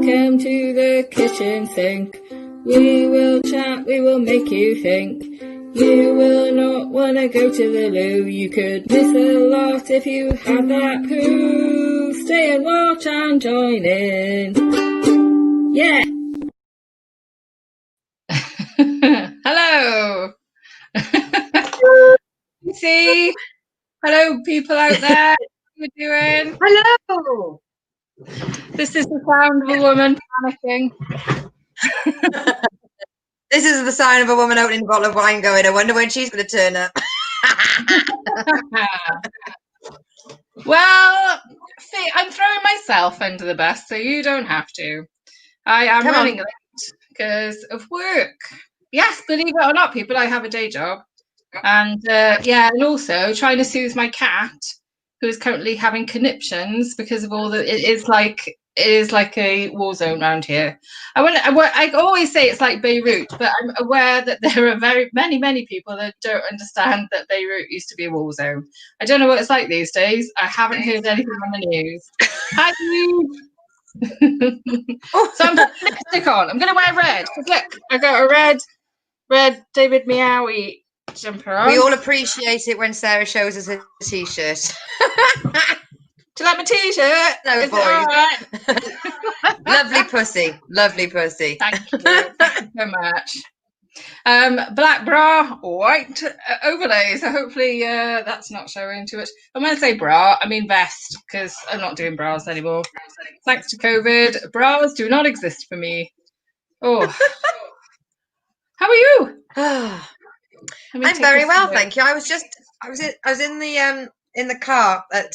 Welcome to the kitchen sink. We will chat, we will make you think. You will not want to go to the loo. You could miss a lot if you had that poo. Stay and watch and join in. Yeah. Hello. See? Hello, people out there. How you doing? Hello. This is the sound of a woman panicking. This is the sign of a woman opening a bottle of wine going, I wonder when she's going to turn up. Well, see, I'm throwing myself under the bus, so you don't have to. I am running late because of work. Yes, believe it or not, people, I have a day job. And and also trying to soothe my cat, who is currently having conniptions because of all the. It is like a war zone around here. I always say it's like Beirut, but I'm aware that there are very many people that don't understand that Beirut used to be a war zone. I don't know what it's like these days. I haven't heard anything on the news. Hi, you. So I'm putting lipstick on. I'm going to wear red. Look, I got a red David Meowie jumper on. We all appreciate it when Sarah shows us a t-shirt. Do you like my t-shirt? No, is boys. it all right? Lovely pussy. Lovely pussy. Thank you. Thank you so much. Black bra, white overlay. So hopefully that's not showing too much. And when I say bra, I mean vest, because I'm not doing bras anymore. Thanks to COVID, bras do not exist for me. Oh. How are you? I'm very well, thank you. I was in the car at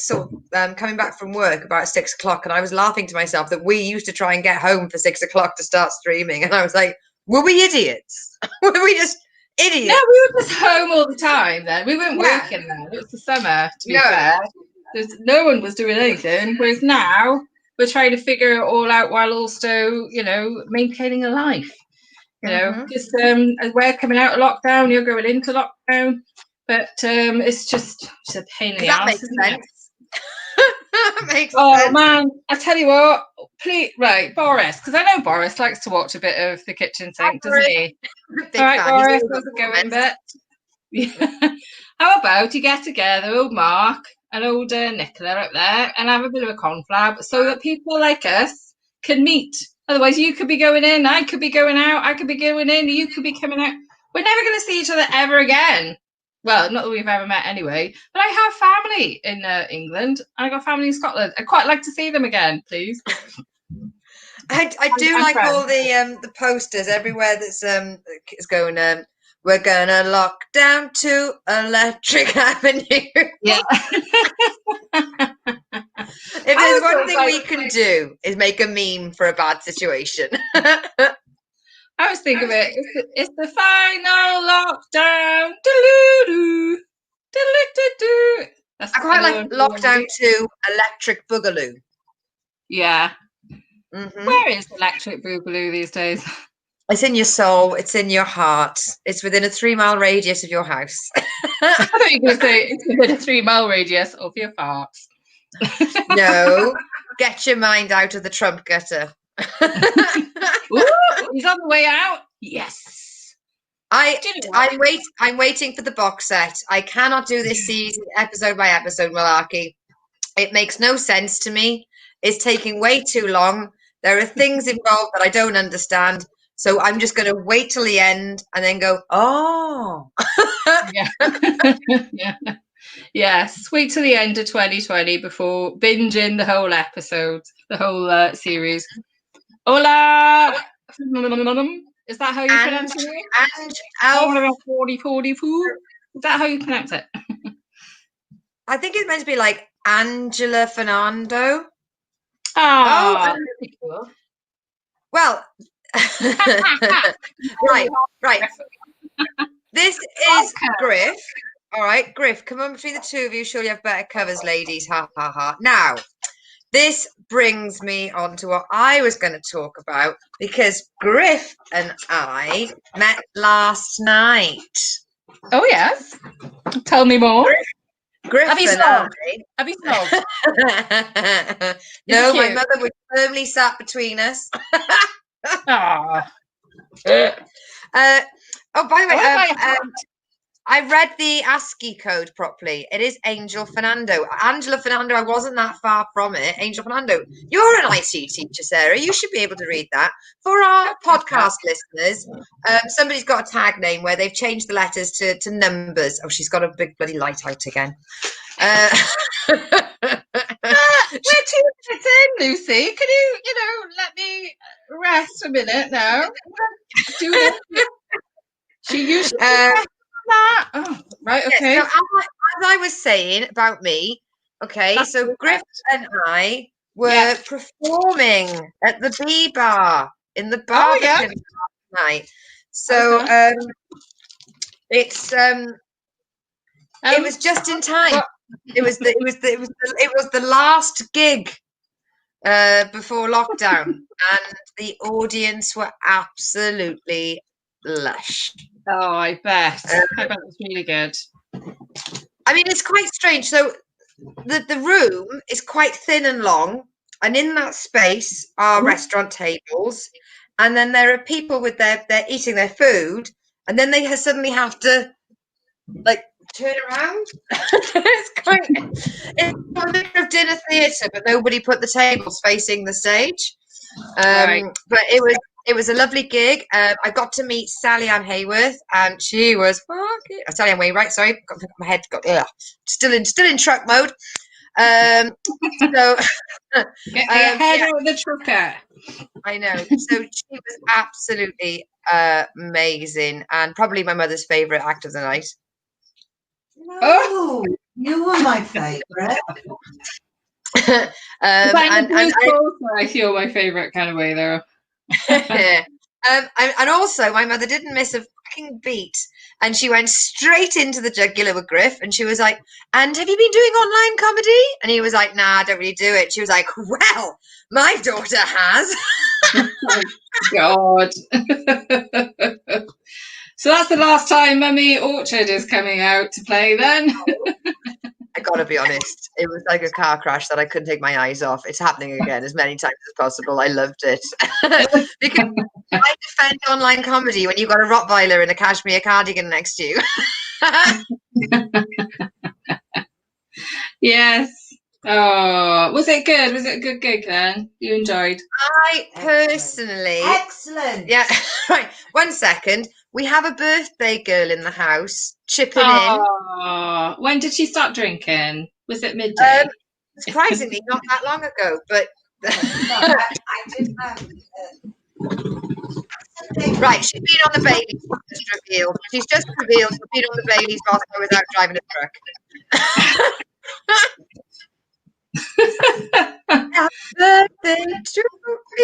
coming back from work about 6 o'clock, and I was laughing to myself that we used to try and get home for 6 o'clock to start streaming, and I was like, were we idiots? Were we just idiots? No, we were just home all the time then. We weren't working then. It was the summer, to be fair. No one was doing anything, whereas now we're trying to figure it all out while also, maintaining a life. Because we're coming out of lockdown, you're going into lockdown, but it's just a pain in the ass. Makes sense. Makes sense. Oh man, I tell you what, please, right, Boris, because I know Boris likes to watch a bit of the kitchen sink, doesn't he? All right, Boris, how's it going, bit? Yeah. How about you get together, old Mark and old Nicola up there, and have a bit of a conflab so that people like us can meet. Otherwise, you could be going in, I could be going out, I could be going in, you could be coming out. We're never going to see each other ever again. Well, not that we've ever met anyway. But I have family in England, and I got family in Scotland. I'd quite like to see them again, please. I do like all the posters everywhere that's is going. We're gonna lock down to Electric Avenue. Yeah. If there's one thing we can do is make a meme for a bad situation. I always think of it. It's the final lockdown. Do-do-do. Do-do-do-do. I quite like lockdown to Electric Boogaloo. Yeah. Mm-hmm. Where is Electric Boogaloo these days? It's in your soul. It's in your heart. It's within a 3-mile radius of your house. I thought you were going to say it's within a 3-mile radius of your farts. No, get your mind out of the Trump gutter. Ooh, he's on the way out. Yes. I'm waiting for the box set. I cannot do this season episode by episode malarkey. It makes no sense to me. It's taking way too long. There are things involved that I don't understand. So I'm just going to wait till the end and then go, oh. Yeah. Yeah. Yes, wait till the end of 2020 before binging the whole episode, the whole series. Hola! Is that how you pronounce it? And 40 Is that how you pronounce it? I think it's meant to be like Angela Fernando. Oh, pretty cool. Well, right. This is Griff. All right, Griff, come on between the two of you. Surely you have better covers, ladies. Ha, ha, ha. Now, this brings me on to what I was going to talk about, because Griff and I met last night. Oh, yes. Tell me more. Griff Have you and snogged? I... Have you snogged? No, my mother was firmly sat between us. Ah. Oh, by the way, I read the ASCII code properly. It is Angel Fernando. Angela Fernando, I wasn't that far from it. Angel Fernando, you're an IT teacher, Sarah. You should be able to read that. For our podcast listeners, somebody's got a tag name where they've changed the letters to numbers. Oh, she's got a big bloody light out again. We're 2 minutes in, Lucy. Can you let me rest a minute now? Do this. She usually that. Oh, right, okay. Yes, so as I was saying about me, okay, so Griff and I were performing at the Bee Bar in the Barbican night. So it's it was just in time. It was the last gig before lockdown, and the audience were absolutely lush. Oh, I bet. I bet it was really good. I mean, it's quite strange. So the room is quite thin and long, and in that space are restaurant tables, and then there are people with they're eating their food, and then they suddenly have to like turn around. It's a bit of dinner theatre, but nobody put the tables facing the stage. But it was a lovely gig. I got to meet Sally Ann Hayworth, and she was Sally Ann Wainwright. Sorry, my head got still in truck mode. So get ahead of the trucker. I know. So she was absolutely amazing, and probably my mother's favourite act of the night. Oh, you were my favourite. I feel my favourite kind of way though. And also my mother didn't miss a fucking beat, and she went straight into the jugular with Griff, and she was like, "And have you been doing online comedy?" And he was like, "Nah, I don't really do it." She was like, "Well, my daughter has." God. So that's the last time Mummy Orchard is coming out to play then. I gotta be honest, it was like a car crash that I couldn't take my eyes off. It's happening again as many times as possible. I loved it. Because I defend online comedy when you've got a Rottweiler and a cashmere cardigan next to you. Yes. Oh, was it good? Was it a good gig then? You enjoyed? I personally... Excellent. Yeah, right. 1 second. We have a birthday girl in the house chipping in. When did she start drinking? Was it midday? Surprisingly, not that long ago, but... I did have... Right, she's been on the Baileys, just revealed. She's just revealed she's been on the Baileys whilst I was out driving a truck. Happy birthday to me.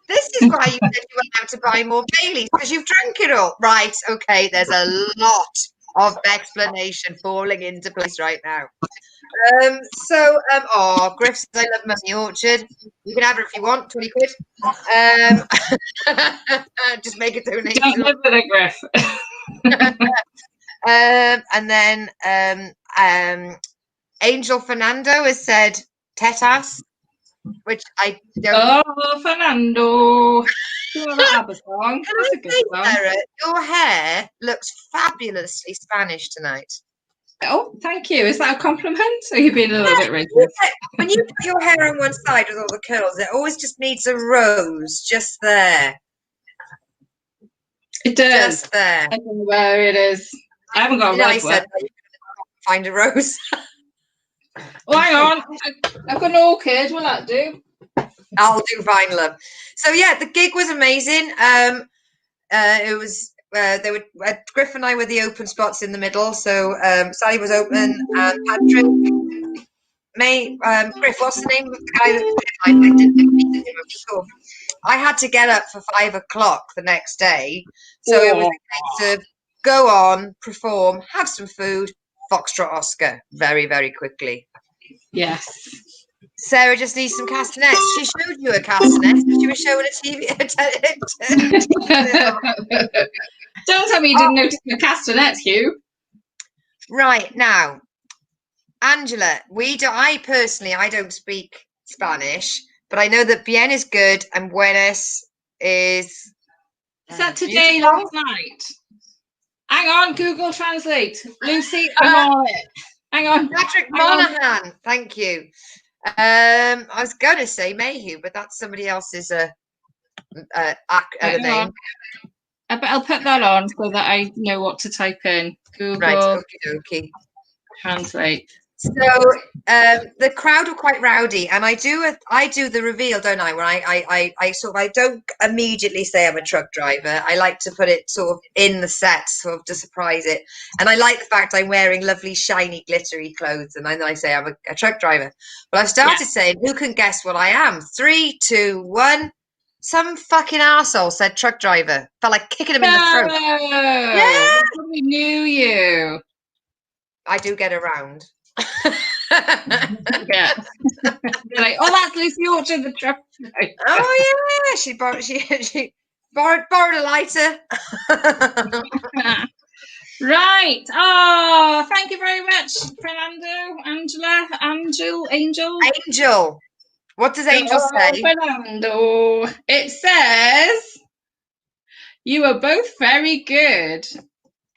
This is why you said you went out to buy more Baileys, because you've drank it all. Right, okay, there's a lot of explanation falling into place right now. Griff says, I love Mummy Orchard. You can have her if you want, 20 quid. Just make a donation. Don't live with it, Griff. And then Angel Fernando has said tetas, which I don't. Oh, Fernando. You know that ABBA song? That's a good song. Sarah, your hair looks fabulously Spanish tonight. Oh, thank you. Is that a compliment? Or are you being a little bit racist? When you put your hair on one side with all the curls, it always just needs a rose just there. It does. Just there. I don't know where it is. I haven't got a red one. Find a rose. Oh, hang on. I've got an orchid. Will that do? I'll do fine, love. So yeah, the gig was amazing. It was Griff and I were the open spots in the middle. So Sally was open, and Patrick, Griff. What's the name of the guy that I didn't meet him? I'm sure. I had to get up for 5 o'clock the next day, so it was a case of go on, perform, have some food, Foxtrot Oscar, very, very quickly. Yes. Sarah just needs some castanets. She showed you a castanet. She was showing a TV. Don't tell me you didn't notice the castanets, Hugh. Right, now, Angela, I personally don't speak Spanish, but I know that bien is good and buenas is that today, beautiful. last night? Hang on, Google Translate. Lucy, I'm on it. Hang on. Patrick Monahan, thank you. I was going to say Mayhew, but that's somebody else's name. I'll put that on so that I know what to type in. Google right, okie dokie. Translate. So the crowd were quite rowdy, and I do the reveal, don't I? Where I don't immediately say I'm a truck driver. I like to put it sort of in the set, sort of to surprise it. And I like the fact I'm wearing lovely, shiny, glittery clothes, and then I say I'm a truck driver. But I've started saying, who can guess what I am? 3, 2, 1. Some fucking arsehole said truck driver. Felt like kicking him in the throat. Yeah, I probably knew you. I do get around. Yeah. Like, oh, that's Lucy Orchard, the truck driver. Oh yeah, she borrowed a lighter. Right. Oh, thank you very much, Fernando, Angela, Angel. What does Angel say? Fernando. It says you are both very good.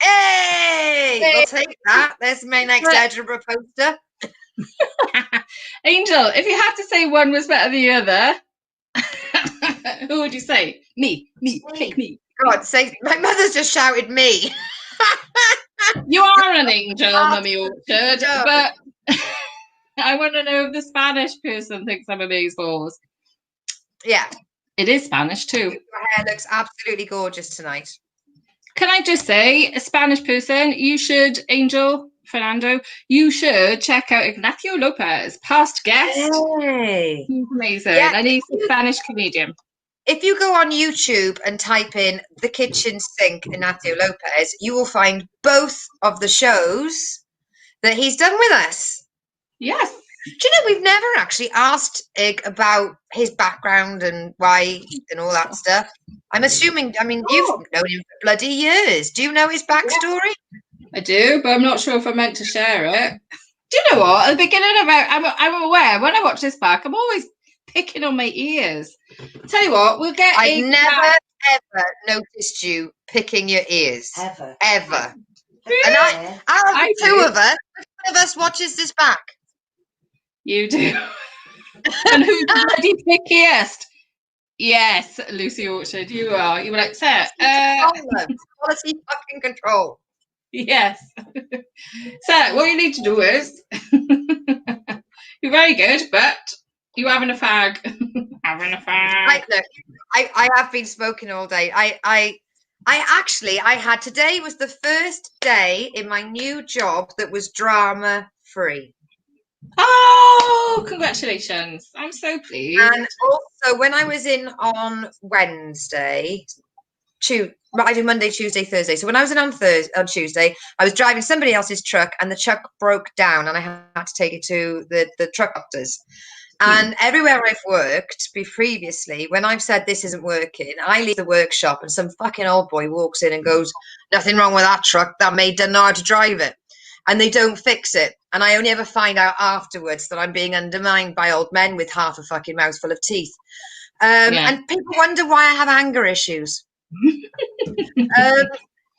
Hey, we'll take that. There's my next Edinburgh poster. Angel, if you had to say one was better than the other, who would you say? Me, pick me. God, say my mother's just shouted me. You are an angel, Mummy Orchard, but I want to know if the Spanish person thinks I'm amazeballs. Yeah. It is Spanish too. Your hair looks absolutely gorgeous tonight. Can I just say, a Spanish person, you should, Angel, Fernando, you should check out Ignacio Lopez, past guest. Hey. He's amazing. Yeah. And he's a Spanish comedian. If you go on YouTube and type in The Kitchen Sink Ignacio Lopez, you will find both of the shows that he's done with us. Yes. Do you know, we've never actually asked Ig about his background and why and all that stuff. I'm assuming, I mean, you've known him for bloody years. Do you know his backstory? Yeah, I do, but I'm not sure if I'm meant to share it. Do you know what? At the beginning of it, I'm aware, when I watch this back, I'm always picking on my ears. Tell you what, we'll get I've never, ever noticed you picking your ears. Ever. Really? And out of the two of us, which one of us watches this back? You do. And who's the bloody pickiest? Yes, Lucy Orchard, you are. You were like, Sarah. Quality fucking control. Yes. So, what you need to do is, you're very good, but you're having a fag. Having a fag. Look, I have been smoking all day. I had, today was the first day in my new job that was drama free. Oh, congratulations. I'm so pleased. And also, when I was in on Wednesday, I do Monday, Tuesday, Thursday. So when I was in on Tuesday, I was driving somebody else's truck and the truck broke down and I had to take it to the truck doctors. And everywhere I've worked previously, when I've said this isn't working, I leave the workshop and some fucking old boy walks in and goes, nothing wrong with that truck. That mate doesn't know how to drive it. And they don't fix it. And I only ever find out afterwards that I'm being undermined by old men with half a fucking mouthful of teeth. And people wonder why I have anger issues.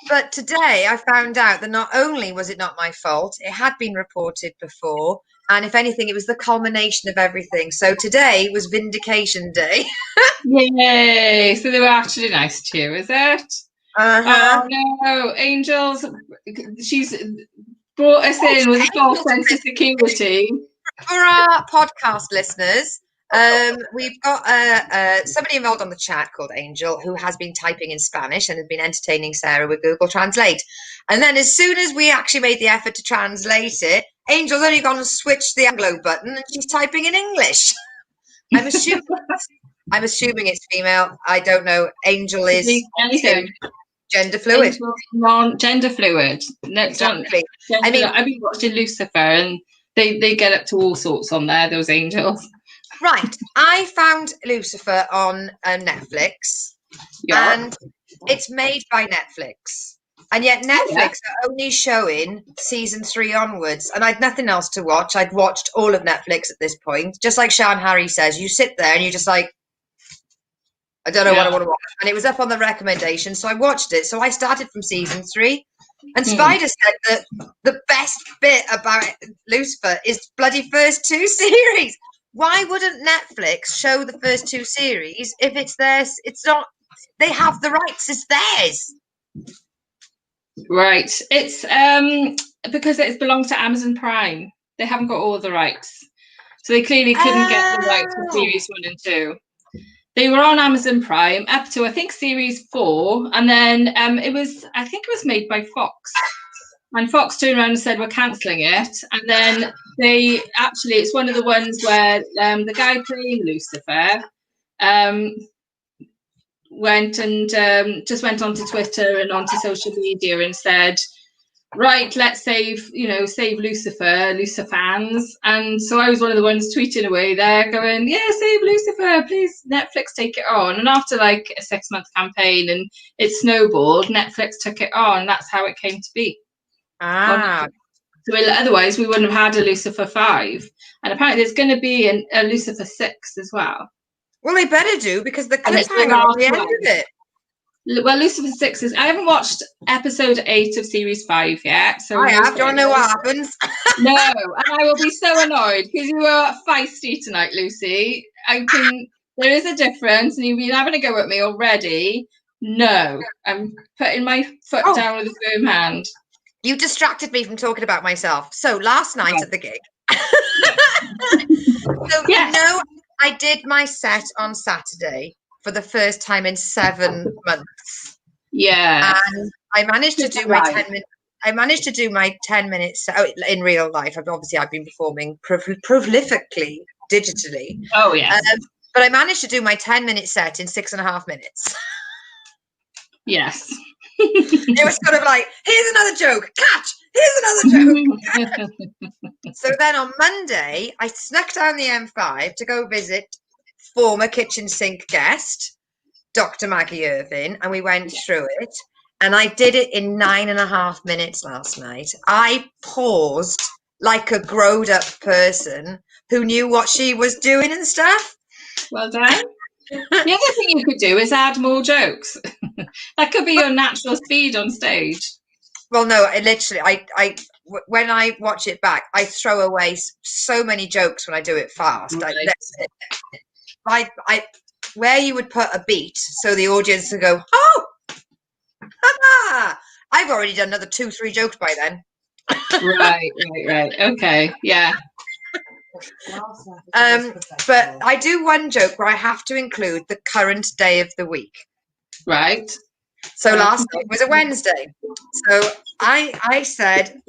But today I found out that not only was it not my fault, it had been reported before. And if anything, it was the culmination of everything. So today was vindication day. Yay. So they were actually nice to you, is it? Uh-huh. Oh, no. Angels, she's brought us in with a false sense of security. For our podcast listeners, we've got somebody involved on the chat called Angel who has been typing in Spanish and has been entertaining Sarah with Google Translate. And then as soon as we actually made the effort to translate it, Angel's only gone and switched the Anglo button and she's typing in English. I'm assuming it's female. I don't know. Angel is gender fluid. Gender fluid. Exactly. I mean, I've been watching Lucifer and they get up to all sorts on there, those angels. Right. I found Lucifer on Netflix and it's made by Netflix. And yet Netflix are only showing season 3 onwards, and I'd nothing else to watch. I'd watched all of Netflix at this point. Just like Sean Harry says, you sit there and you're just like, I don't know what I want to watch. And it was up on the recommendation, so I watched it. So I started from season 3. And Spider said that the best bit about Lucifer is bloody first 2 series. Why wouldn't Netflix show the first 2 series if it's theirs? It's not. They have the rights. It's theirs. Right. It's because it belongs to Amazon Prime. They haven't got all the rights. So they clearly couldn't get the rights for series 1 and 2. They were on Amazon Prime up to, I think, series 4. And then I think it was made by Fox. And Fox turned around and said, we're cancelling it. And then it's one of the ones where the guy playing Lucifer went just went onto Twitter and onto social media and said, right, let's save Lucifer fans. And so I was one of the ones tweeting away there going, yeah, save Lucifer, please, Netflix take it on. And after like a 6-month campaign and it snowballed, Netflix took it on. That's how it came to be. So otherwise we wouldn't have had a Lucifer 5. And apparently there's going to be a Lucifer 6 as well. Well, they better do, because the cliffhanger on the end of it. Well, Lucifer 6 is... I haven't watched episode 8 of series 5 yet. So I have. Do you want to know what happens? No, and I will be so annoyed because you are feisty tonight, Lucy. There is a difference, and you've been having a go at me already. No, I'm putting my foot down with a firm hand. You distracted me from talking about myself. So last night at the gig. I did my set on Saturday for the first time in 7 months. Yeah. And I managed to do my 10-minute. I managed to do my 10 minutes in real life. I've been performing prolifically digitally. Oh yeah. But I managed to do my 10-minute set in 6.5 minutes. Yes. It was sort of like, here's another joke, catch. Here's another joke. So then on Monday, I snuck down the M5 to go visit former kitchen sink guest, Dr. Maggie Irvin, and we went through it. And I did it in 9.5 minutes last night. I paused like a grown-up person who knew what she was doing and stuff. Well done. The other thing you could do is add more jokes. That could be your natural speed on stage. Well, no, when I watch it back, I throw away so many jokes when I do it fast. Right. Where you would put a beat so the audience would go, oh, I've already done another 2-3 jokes by then. Right. Okay, yeah. But I do one joke where I have to include the current day of the week. Right. So last night was a Wednesday. So I said,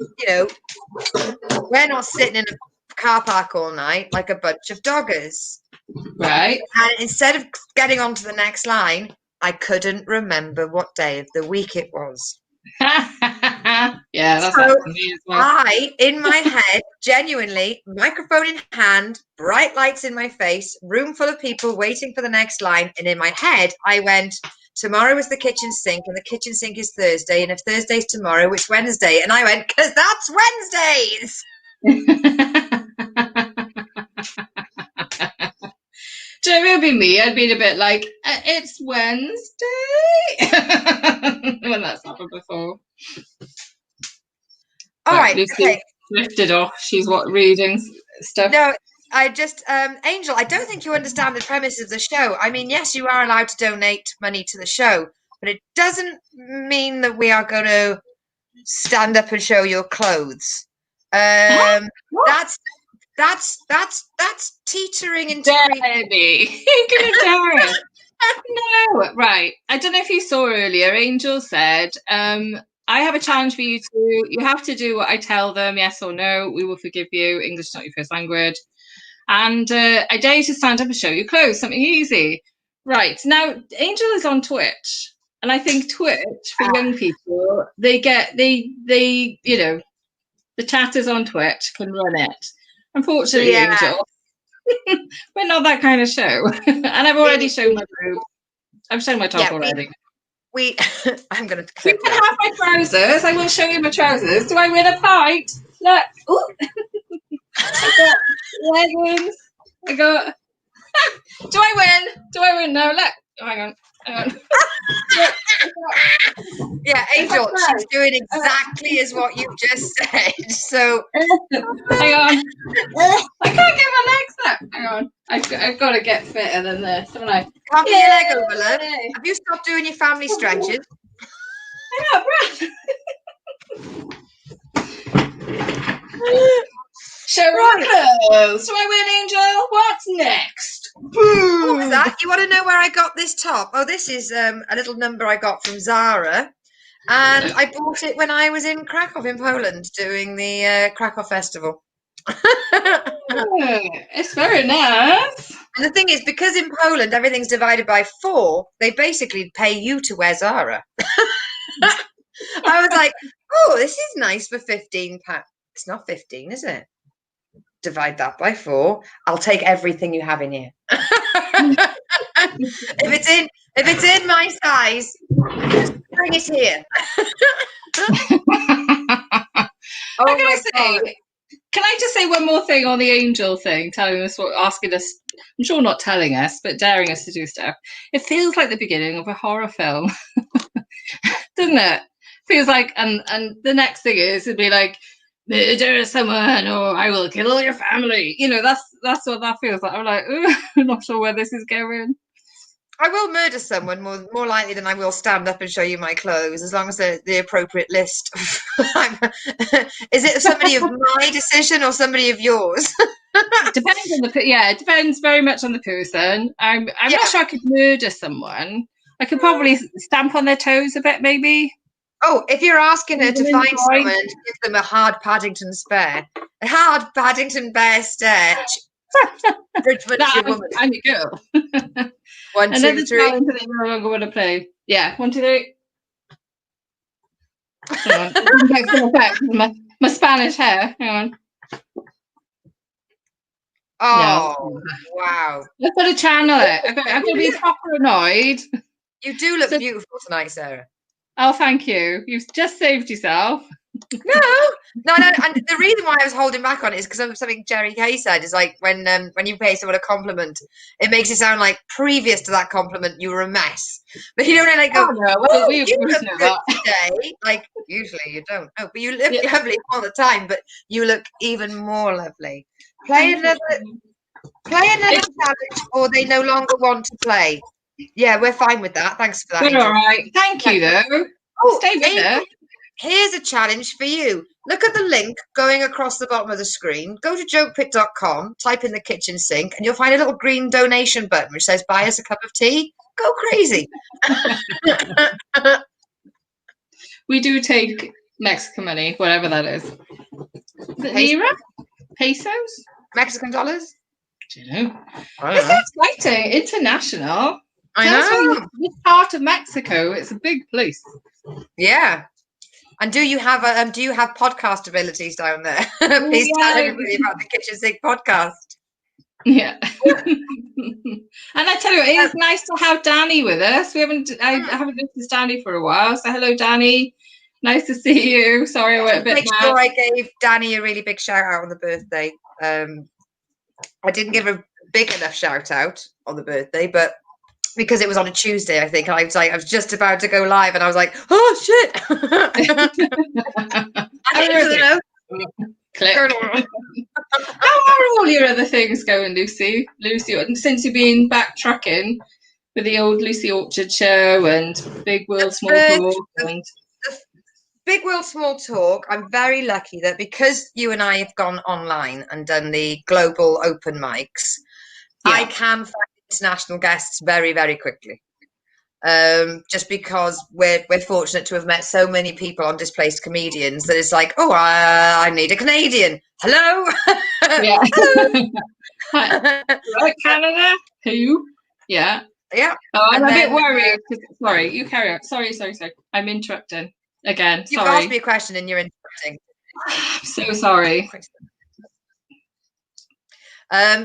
we're not sitting in a car park all night like a bunch of doggers. Right. And instead of getting on to the next line, I couldn't remember what day of the week it was. Yeah, that's happened to me as well. In my head, genuinely, microphone in hand, bright lights in my face, room full of people waiting for the next line. And in my head, I went, tomorrow is the kitchen sink, and the kitchen sink is Thursday. And if Thursday's tomorrow, it's Wednesday. And I went, because that's Wednesdays. Do you know, it would be me? I'd be a bit like, it's Wednesday. When that's happened before. All right. Lucy Okay. Lifted off. She's reading stuff. No, I just, Angel, I don't think you understand the premise of the show. I mean, yes, you are allowed to donate money to the show, but it doesn't mean that we are going to stand up and show your clothes. That's teetering into creepy. You're gonna dare it. No, right. I don't know if you saw earlier. Angel said, "I have a challenge for you two. You have to do what I tell them. Yes or no. We will forgive you. English is not your first language. And I dare you to stand up and show your clothes. Something easy. Right now, Angel is on Twitch, and I think Twitch for young people, the chatters on Twitch can run it. Unfortunately, Angel, we're not that kind of show. And I've already shown my boob. I've shown my top already. I'm going to You clip can that. have my trousers. I will show you my trousers. Do I win a pint? Look. Ooh. I got leggings. I got. Do I win? Do I win? No, look. Oh, hang on. Look, Yeah, Angel, she's doing exactly as what you've just said. So, hang on. I can't get my legs up. Hang on. I've got to get fitter than this, haven't I? can't get your leg over, love. Have you stopped doing your family stretches? I got breath. Show clothes. Do I win, Angel? What's next? What was that? You want to know where I got this top? Oh, this is a little number I got from Zara. And I bought it when I was in Krakow in Poland doing the Krakow Festival. It's very nice. And the thing is, because in Poland everything's divided by 4, they basically pay you to wear Zara. I was like, oh, this is nice for £15. It's not 15, is it? Divide that by 4. I'll take everything you have in here. If it's in my size, just bring it here. Oh my God. Can I just say one more thing on the angel thing, telling us what, asking us, I'm sure not telling us, but daring us to do stuff. It feels like the beginning of a horror film, doesn't it? Feels like, and the next thing is, it'd be like, murder someone or I will kill all your family. You know, that's what that feels like. I'm like, I'm not sure where this is going. I will murder someone more likely than I will stand up and show you my clothes, as long as they're the appropriate list. Is it somebody of my decision or somebody of yours? Depends on it depends very much on the person. I'm not sure I could murder someone. I could probably stamp on their toes a bit, maybe. Oh, if you're asking her to find someone and to give them a hard Paddington spare, a hard Paddington bear stare. I'm a girl. 1, 2, 3. Challenge that you no longer want to play. Yeah, 1, 2, 3. Hang on. My Spanish hair. Hang on. Oh, wow. I've got to channel it. I've got to be proper annoyed. You do look beautiful tonight, Sarah. Oh, thank you. You've just saved yourself. No. And the reason why I was holding back on it is because of something Jerry Kay said. Is like when you pay someone a compliment, it makes it sound like previous to that compliment you were a mess. But you don't like go. Oh, you look good today. Like usually you don't. Oh, but you look lovely all the time. But you look even more lovely. Play another challenge, or they no longer want to play. Yeah, we're fine with that. Thanks for that. We're all right. Thank you, though. Oh, stay with it. Here's a challenge for you. Look at the link going across the bottom of the screen. Go to jokepit.com, type in the kitchen sink, and you'll find a little green donation button which says buy us a cup of tea. Go crazy. We do take Mexican money, whatever that is. Lira? Pesos? Mexican dollars? Do you know? It's exciting. International. I know. This part of Mexico, it's a big place. Yeah. And do you have podcast abilities down there? Please tell everybody about the Kitchen Sink podcast. Yeah. And I tell you, it is nice to have Danny with us. I haven't noticed Danny for a while. So hello, Danny. Nice to see you. Sorry, I went a bit Make sure I gave Danny a really big shout out on the birthday. I didn't give a big enough shout out on the birthday, but because it was on a Tuesday, I think I was just about to go live, and I was like, "Oh shit!" How are all your other things going, Lucy? Lucy, since you've been backtracking with the old Lucy Orchard show and Big World Small Talk and Big World Small Talk, I'm very lucky that because you and I have gone online and done the global open mics, I can find international guests very, very quickly. Just because we're fortunate to have met so many people on Displaced Comedians that it's like, oh, I need a Canadian. Hello. Yeah. Hello. Canada. Who? Yeah. Yeah. Oh, I'm a bit worried. Sorry, you carry on. Sorry. I'm interrupting again. You've asked me a question and you're interrupting. I'm so sorry.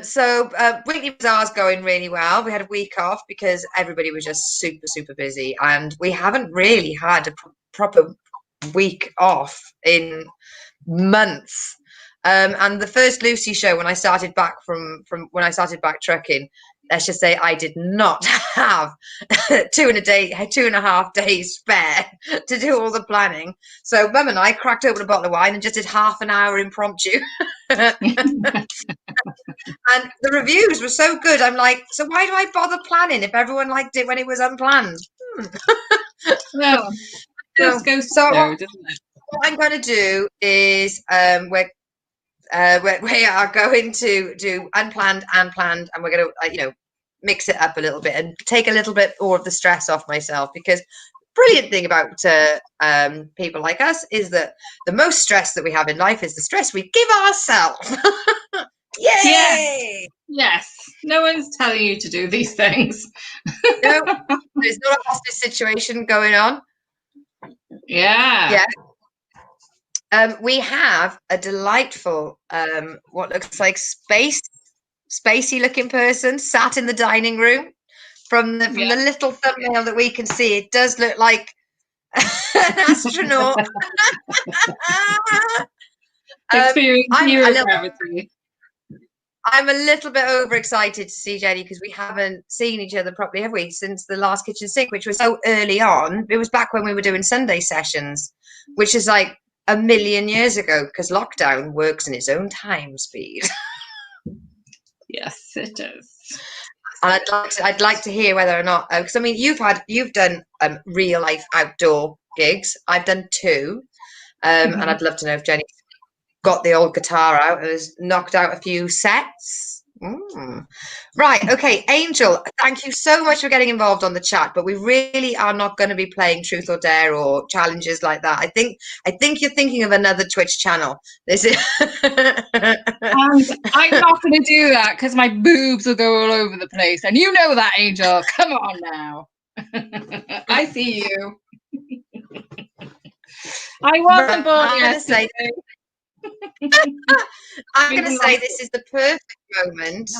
So Weekly Bazaar's going really well. We had a week off because everybody was just super, super busy, and we haven't really had a proper week off in months. And the first Lucy show, when I started back from when I started back trucking, let's just say I did not have 2.5 days spare to do all the planning. So Mum and I cracked open a bottle of wine and just did half an hour impromptu. And the reviews were so good. I'm like, so why do I bother planning if everyone liked it when it was unplanned? Well, just go so slow, doesn't it? what I'm going to do is we are going to do unplanned and planned, and we're going to mix it up a little bit and take a little bit more of the stress off myself, because brilliant thing about people like us is that the most stress that we have in life is the stress we give ourselves. Yay! Yes. No one's telling you to do these things. No, there's not a hostage situation going on. Yeah. We have a delightful what looks like spacey looking person sat in the dining room. From the little thumbnail that we can see, it does look like an astronaut. I'm a little bit overexcited to see Jenny, because we haven't seen each other properly, have we, since the last kitchen sink, which was so early on. It was back when we were doing Sunday sessions, which is like a million years ago, because lockdown works in its own time speed. Yes, it is. And I'd like to hear whether or not, because I mean, you've done real life outdoor gigs. I've done 2, and I'd love to know if Jenny got the old guitar out and has knocked out a few sets. Right, okay, Angel, thank you so much for getting involved on the chat, but we really are not going to be playing Truth or Dare or challenges like that. I think you're thinking of another Twitch channel. This is and I'm not going to do that, because my boobs will go all over the place, and you know that, Angel. Come on now. I see you. I wasn't born yesterday. I'm going to say this is the perfect moment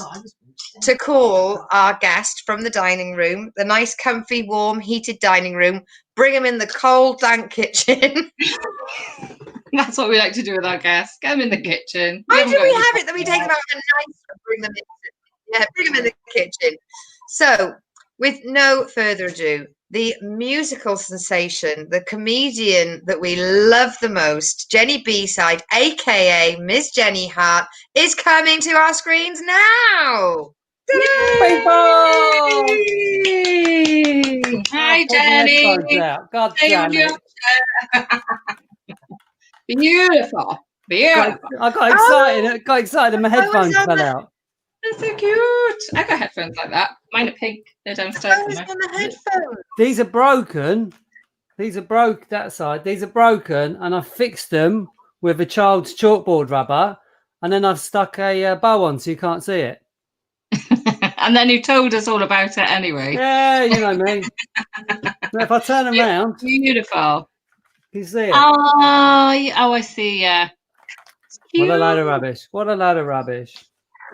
to call our guest from the dining room, the nice, comfy, warm, heated dining room. Bring him in the cold, dank kitchen. That's what we like to do with our guests. Get them in the kitchen. Why do we have it that we take them out of the nice and bring them in the kitchen? So, with no further ado, the musical sensation, the comedian that we love the most, Jenny B-Side, aka Miss Jenny Hart, is coming to our screens now. Hi, Jenny. God damn it. Beautiful. I got excited and my headphones fell out. That's so cute. I got headphones like that. Mine are pink. They're downstairs. These are broken. These are broke that side. These are broken, and I fixed them with a child's chalkboard rubber, and then I've stuck a bow on so you can't see it. And then you told us all about it anyway. Yeah, you know me. If I turn them around, beautiful. You see it? Oh, I see. Yeah. What a load of rubbish! What a load of rubbish!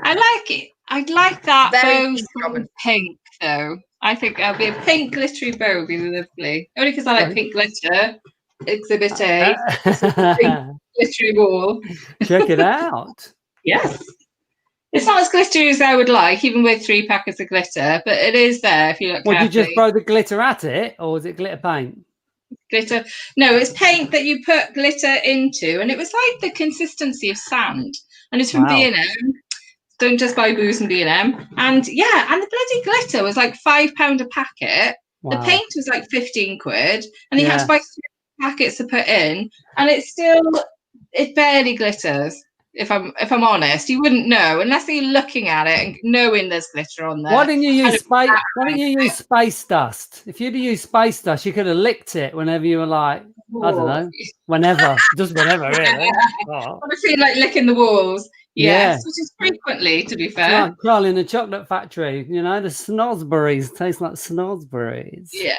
I like it. I'd like that Very bow pink, though. I think that'll be a pink glittery bow would be lovely. Only because I like pink glitter. Exhibit A. Pink glittery wall. Check it out. Yes. It's not as glittery as I would like, even with 3 packets of glitter, but it is there if you look carefully. Would you just throw the glitter at it, or was it glitter paint? Glitter. No, it's paint that you put glitter into, and it was like the consistency of sand. And it's from B&M. Don't just buy booze and B&M. And yeah, and the bloody glitter was like £5 a packet. Wow. The paint was like 15 quid, and you had to buy 3 packets to put in, and it barely glitters. If I'm honest, you wouldn't know unless you're looking at it and knowing there's glitter on there. Why didn't you use space dust? If you'd have used space dust, you could have licked it whenever you were like, I don't know, whenever, just whenever, really. Obviously, like licking the walls. Yes, which is frequently, to be fair. It's like Charlie in the chocolate factory, you know, the snozzberries taste like snozzberries. Yeah.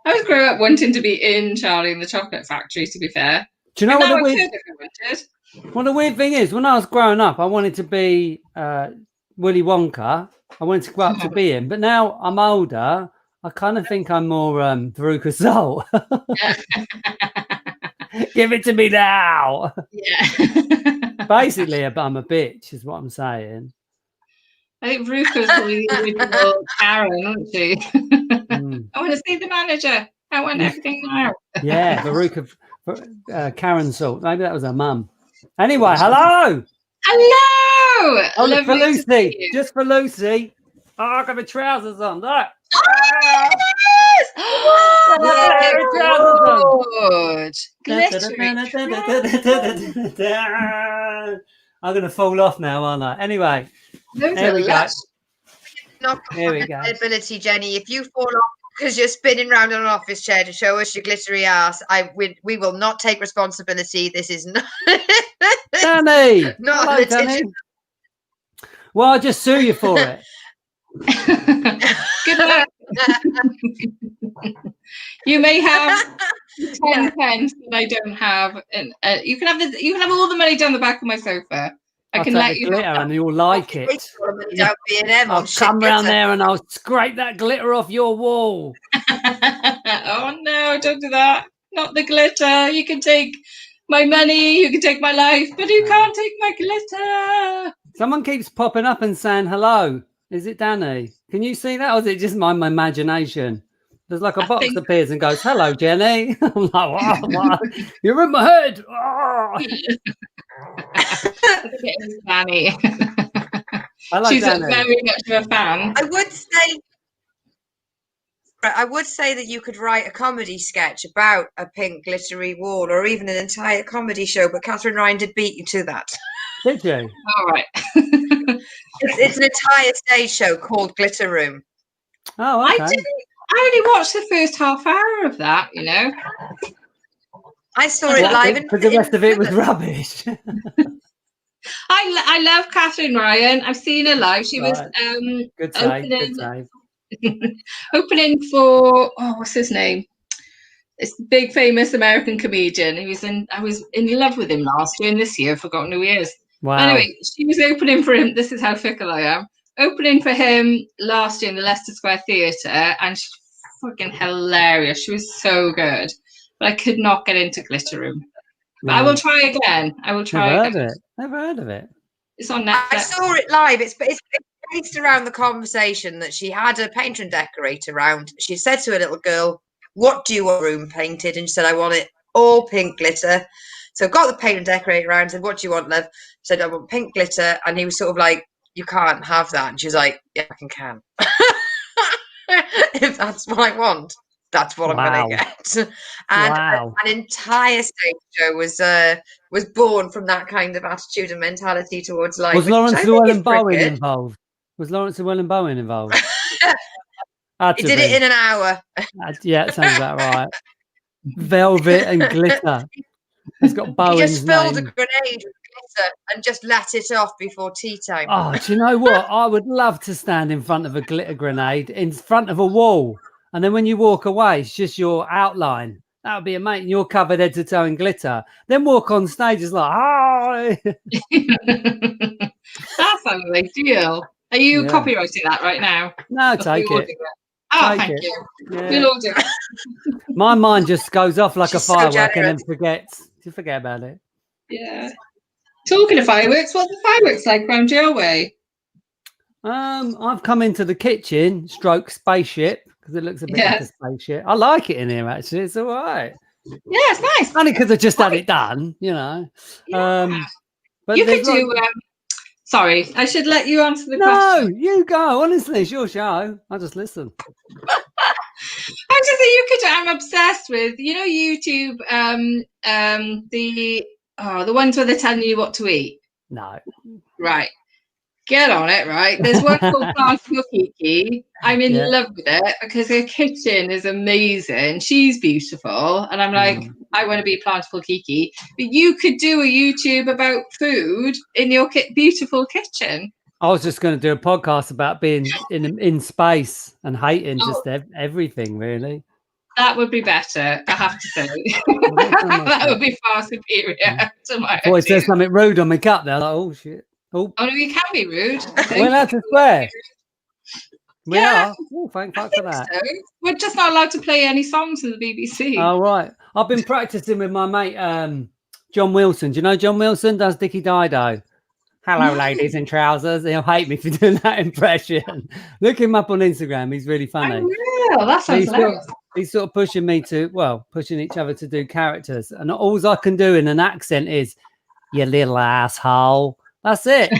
I was growing up wanting to be in Charlie in the chocolate factory, to be fair. Do you know what Well, the weird thing is, when I was growing up, I wanted to be Willy Wonka. I wanted to grow up to be him. But now I'm older, I kind of think I'm more Veruca Salt. Give it to me now. Yeah. Basically, I'm a bitch, is what I'm saying. I think Veruca's probably the original Karen, isn't she? I want to see the manager. I want everything now. Yeah, Veruca, Karen Salt. Maybe that was her mum. Anyway, hello. Hello. Oh, look, for Lovely to see Lucy. you. Just for Lucy. Oh, I've got my trousers on. Look. Oh, yes! Glittery. I'm going to fall off now, aren't I? Anyway, Those there are we go. lush. Not There we go. ability, Jenny. If you fall off because you're spinning round on an office chair to show us your glittery ass, we will not take responsibility. This is not. Danny. Not Hello, Danny. Well, I'll just sue you for it. Good luck. You may have 10 pence that I don't have, and you can have all the money down the back of my sofa. I can let you glitter, and you'll like it. I'll come round there and I'll scrape that glitter off your wall. Oh no! Don't do that. Not the glitter. You can take my money. You can take my life, but you can't take my glitter. Someone keeps popping up and saying hello. Is it Danny? Can you see that, or is it just my imagination? There's like a box appears and goes, "Hello, Jenny." I'm like, what? You're in my head. Oh. Danny. She's Danny. Very much of a fan. I would say that you could write a comedy sketch about a pink glittery wall, or even an entire comedy show. But Catherine Ryan did beat you to that. Did you? All right. It's an entire stage show called Glitter Room. Oh, okay. I only watched the first half hour of that, you know. I saw it live. Because the rest of it was rubbish. I love Catherine Ryan. I've seen her live. She was good save. Opening for what's his name? It's big famous American comedian. I was in love with him last year, and this year I've forgotten who he is. Wow. Anyway, she was opening for him. This is how fickle I am. Opening for him last year in the Leicester Square Theatre, and she's fucking hilarious. She was so good, but I could not get into Glitter Room. But I will try again. Never heard of it. It's on Netflix. I saw it live. It's based around the conversation that she had a painter and decorator round. She said to a little girl, "What do you want room painted?" And she said, "I want it all pink glitter." So got the painter and decorator round and said, "What do you want, love?" Said, "I want pink glitter." And he was sort of like, "You can't have that." And she was like, "Yeah, I can." If that's what I want, that's what I'm going to get. And an entire stage show was born from that kind of attitude and mentality towards life. Was Lawrence Llewellyn Bowen involved? Was Lawrence Llewellyn Bowen involved? He did it in an hour. Yeah, it sounds about right. Velvet and glitter. It's got Bowen's He just filled name. a grenade with glitter and just let it off before tea time. Oh, do you know what? I would love to stand in front of a glitter grenade in front of a wall. And then when you walk away, it's just your outline. That would be amazing. You're covered head to toe in glitter. Then walk on stage is like, hi. That sounds like a deal. Are you copywriting that right now? No, take it. Oh, thank you. Yeah. We'll all do it. My mind just goes off like a firework and then forgets. You forget about it. Yeah. Talking of fireworks, what's the fireworks like around your way? I've come into the kitchen, stroke spaceship, because it looks a bit like a spaceship. I like it in here, actually. It's all right. Yeah, it's nice. Only because I just had it done, you know. Yeah. But you could do... sorry, I should let you answer the question. No, you go. Honestly, it's your show. I'll just listen. I'm just saying I'm obsessed with, you know, YouTube, the ones where they're telling you what to eat. No. Right. Get on it, right? There's one called Plantable Kiki. I'm in love with it because her kitchen is amazing. She's beautiful. And I'm like, I want to be Plantable Kiki. But you could do a YouTube about food in your beautiful kitchen. I was just going to do a podcast about being in space and hating just everything, really. That would be better, I have to say. That would be far superior to my Boy, it says idea. something rude on my cup there. Like, oh shit. Oh, Oh no, you can be rude. we're allowed to swear. We Yeah. are. Oh, thank I fuck for think that. so. We're just not allowed to play any songs in the BBC. Oh right. I've been practicing with my mate John Wilson. Do you know John Wilson does Dickie Dido? Hello, ladies in trousers. He'll hate me for doing that impression. Look him up on Instagram. He's really funny. Unreal. That sounds hilarious. He's sort of pushing me to, pushing each other to do characters. And all I can do in an accent is, you little asshole. That's it.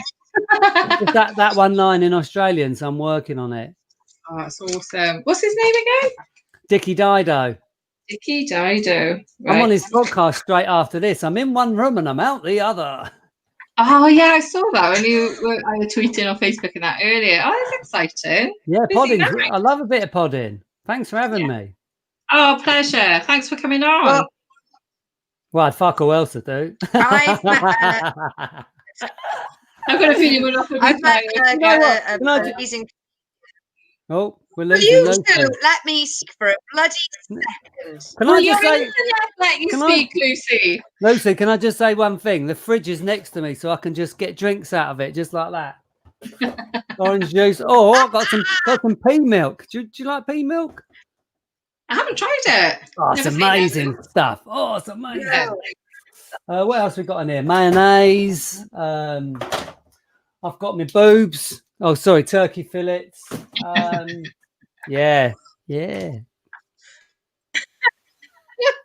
Just that one line in Australian, so I'm working on it. Oh, that's awesome. What's his name again? Dickie Dido. Dickie Dido. I'm on Right. his podcast straight after this. I'm in one room and I'm out the other. Oh yeah, I saw that when I was tweeting on Facebook and that earlier. Oh, that's exciting. Yeah, Busy podding. night. I love a bit of podding. Thanks for having me. Oh, pleasure. Thanks for coming on. Well, I'd fuck all else to do. I've met, I've got a feeling we're not going to be I've met tired. know what? an Can I ju- amazing. Oh, we're Will losing you Lucy. two let me speak for a bloody second? Can Well, I you're just say, let you can I- speak, Lucy. Lucy, can I just say one thing? The fridge is next to me, so I can just get drinks out of it, just like that. Orange juice. Oh, I've got some pea milk. Do you like pea milk? I haven't tried it. Oh, it's Never seen it. amazing stuff. Oh, it's amazing. Yeah. What else we got in here? Mayonnaise. I've got my boobs. Oh, sorry, turkey fillets. Yeah.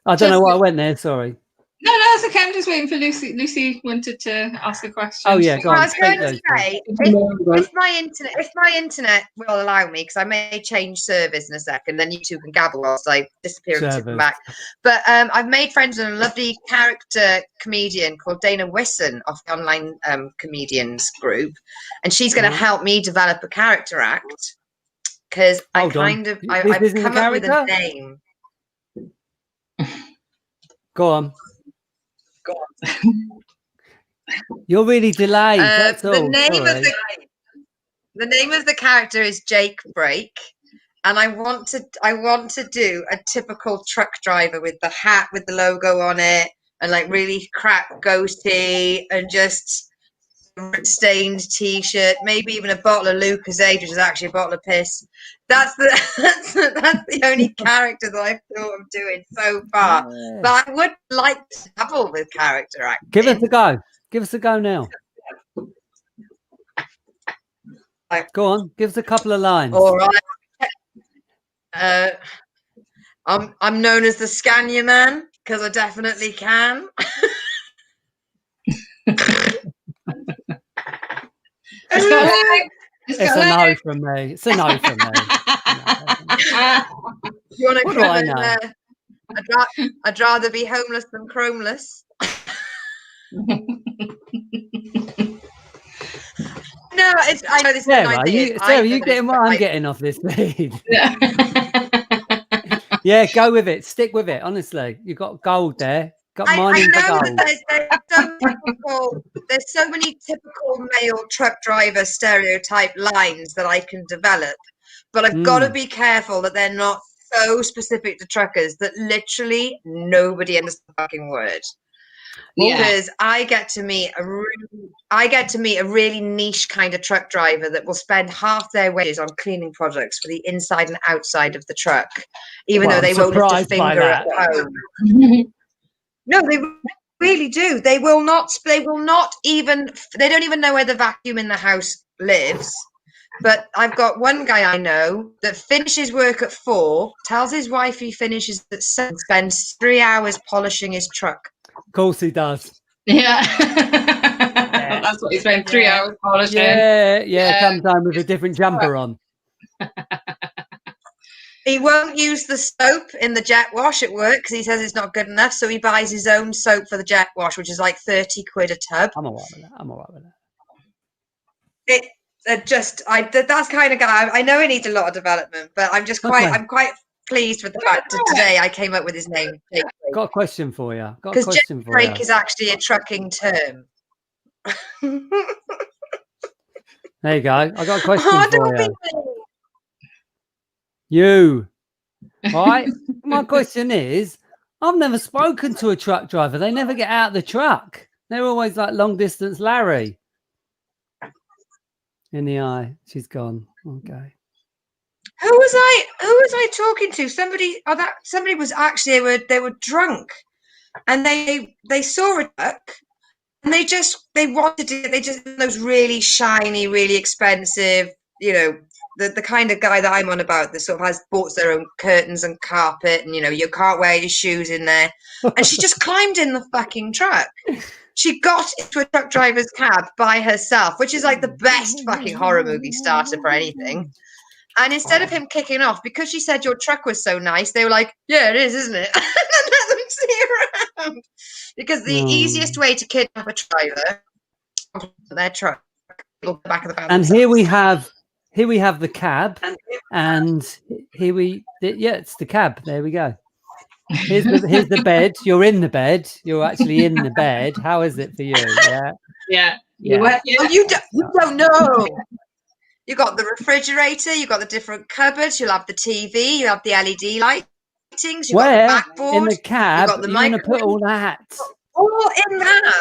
I don't know why I went there. Sorry. No, that's okay. I'm just waiting for Lucy. Lucy wanted to ask a question. Oh yeah, go on. I was going to Lucy. say, if my internet will allow me, because I may change service in a second, then you two can gabble whilst I disappear and Service. come back. But I've made friends with a lovely character comedian called Dana Wisson of the online comedians group, and she's going to help me develop a character act because I've isn't come the up with a character? name. Go on. You're really delayed. That's all. The name Sorry. the name of the character is Jake Break, and I want to do a typical truck driver with the hat with the logo on it, and like really crap goatee, and just stained t-shirt, maybe even a bottle of Lucozade, which is actually a bottle of piss. That's the only character that I've thought of doing so far. Yeah. But I would like to dabble with character acting. Give us a go. Give us a go now. Go on. Give us a couple of lines. All right. I'm known as the Scania Man because I definitely can. It's It's a no from me. It's a no from me. You want to What do I know? I'd rather be homeless than chromeless. No, I know this is an Sarah, idea. Sarah, you getting what I'm getting off this feed? Yeah, go with it. Stick with it. Honestly, you got gold there. Got I mining for know gold. that there's so many typical male truck driver stereotype lines that I can develop, but I've got to be careful that they're not so specific to truckers that literally nobody understands the fucking word. Because I get to meet a really niche kind of truck driver that will spend half their wages on cleaning products for the inside and outside of the truck, even though they won't lift a finger at home. No, they really do. They don't even know where the vacuum in the house lives. But I've got one guy I know that finishes work at 4, tells his wife he finishes at 7, spends 3 hours polishing his truck. Of course he does. Yeah. That's what he spent 3 hours polishing. Yeah. Comes home with a different jumper on. He won't use the soap in the jet wash at work because he says it's not good enough. So he buys his own soap for the jet wash, which is like 30 quid a tub. I'm all right with that. That's the kind of guy. I know he needs a lot of development, but I'm quite pleased with the fact that today I came up with his name. Got a question for you. Because jet break is actually a trucking term. There you go. I got a question for you. You, all right? my question is, I've never spoken to a truck driver. They never get out of the truck. They're always like long distance Larry. In the eye. She's gone. Okay. Who was I talking to? Somebody was actually they were drunk, and they saw a truck, and they wanted it. They just those really shiny, really expensive, the kind of guy that I'm on about, that sort of bought their own curtains and carpet, and you can't wear your shoes in there. And she just climbed in the fucking truck. She got into a truck driver's cab by herself, which is like the best fucking horror movie starter for anything. And instead of him kicking off, because she said your truck was so nice, they were like, "Yeah, it is, isn't it?" And then let them see around. Because the easiest way to kidnap a driver, their truck, the back of the van. And here we have the cab, and it's the cab. There we go. Here's the bed. You're in the bed. You're actually in the bed. How is it for you? Yeah. Oh, you don't know. You got the refrigerator. You got the different cupboards. You'll have the TV. You have the LED lightings. You got the backboard in the cab. You got the you're going to put all that. All in that.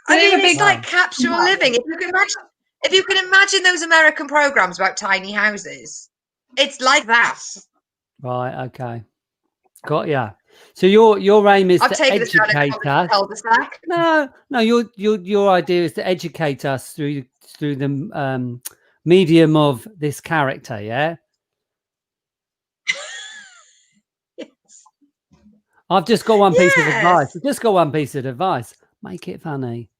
I mean, it's like capsule living. If you can imagine those American programs about tiny houses, it's like that. Right. Okay. Got ya. So your aim is to educate us. No. Your idea is to educate us through the medium of this character. Yeah. Yes. I've just got one piece of advice. I've just got one piece of advice. Make it funny.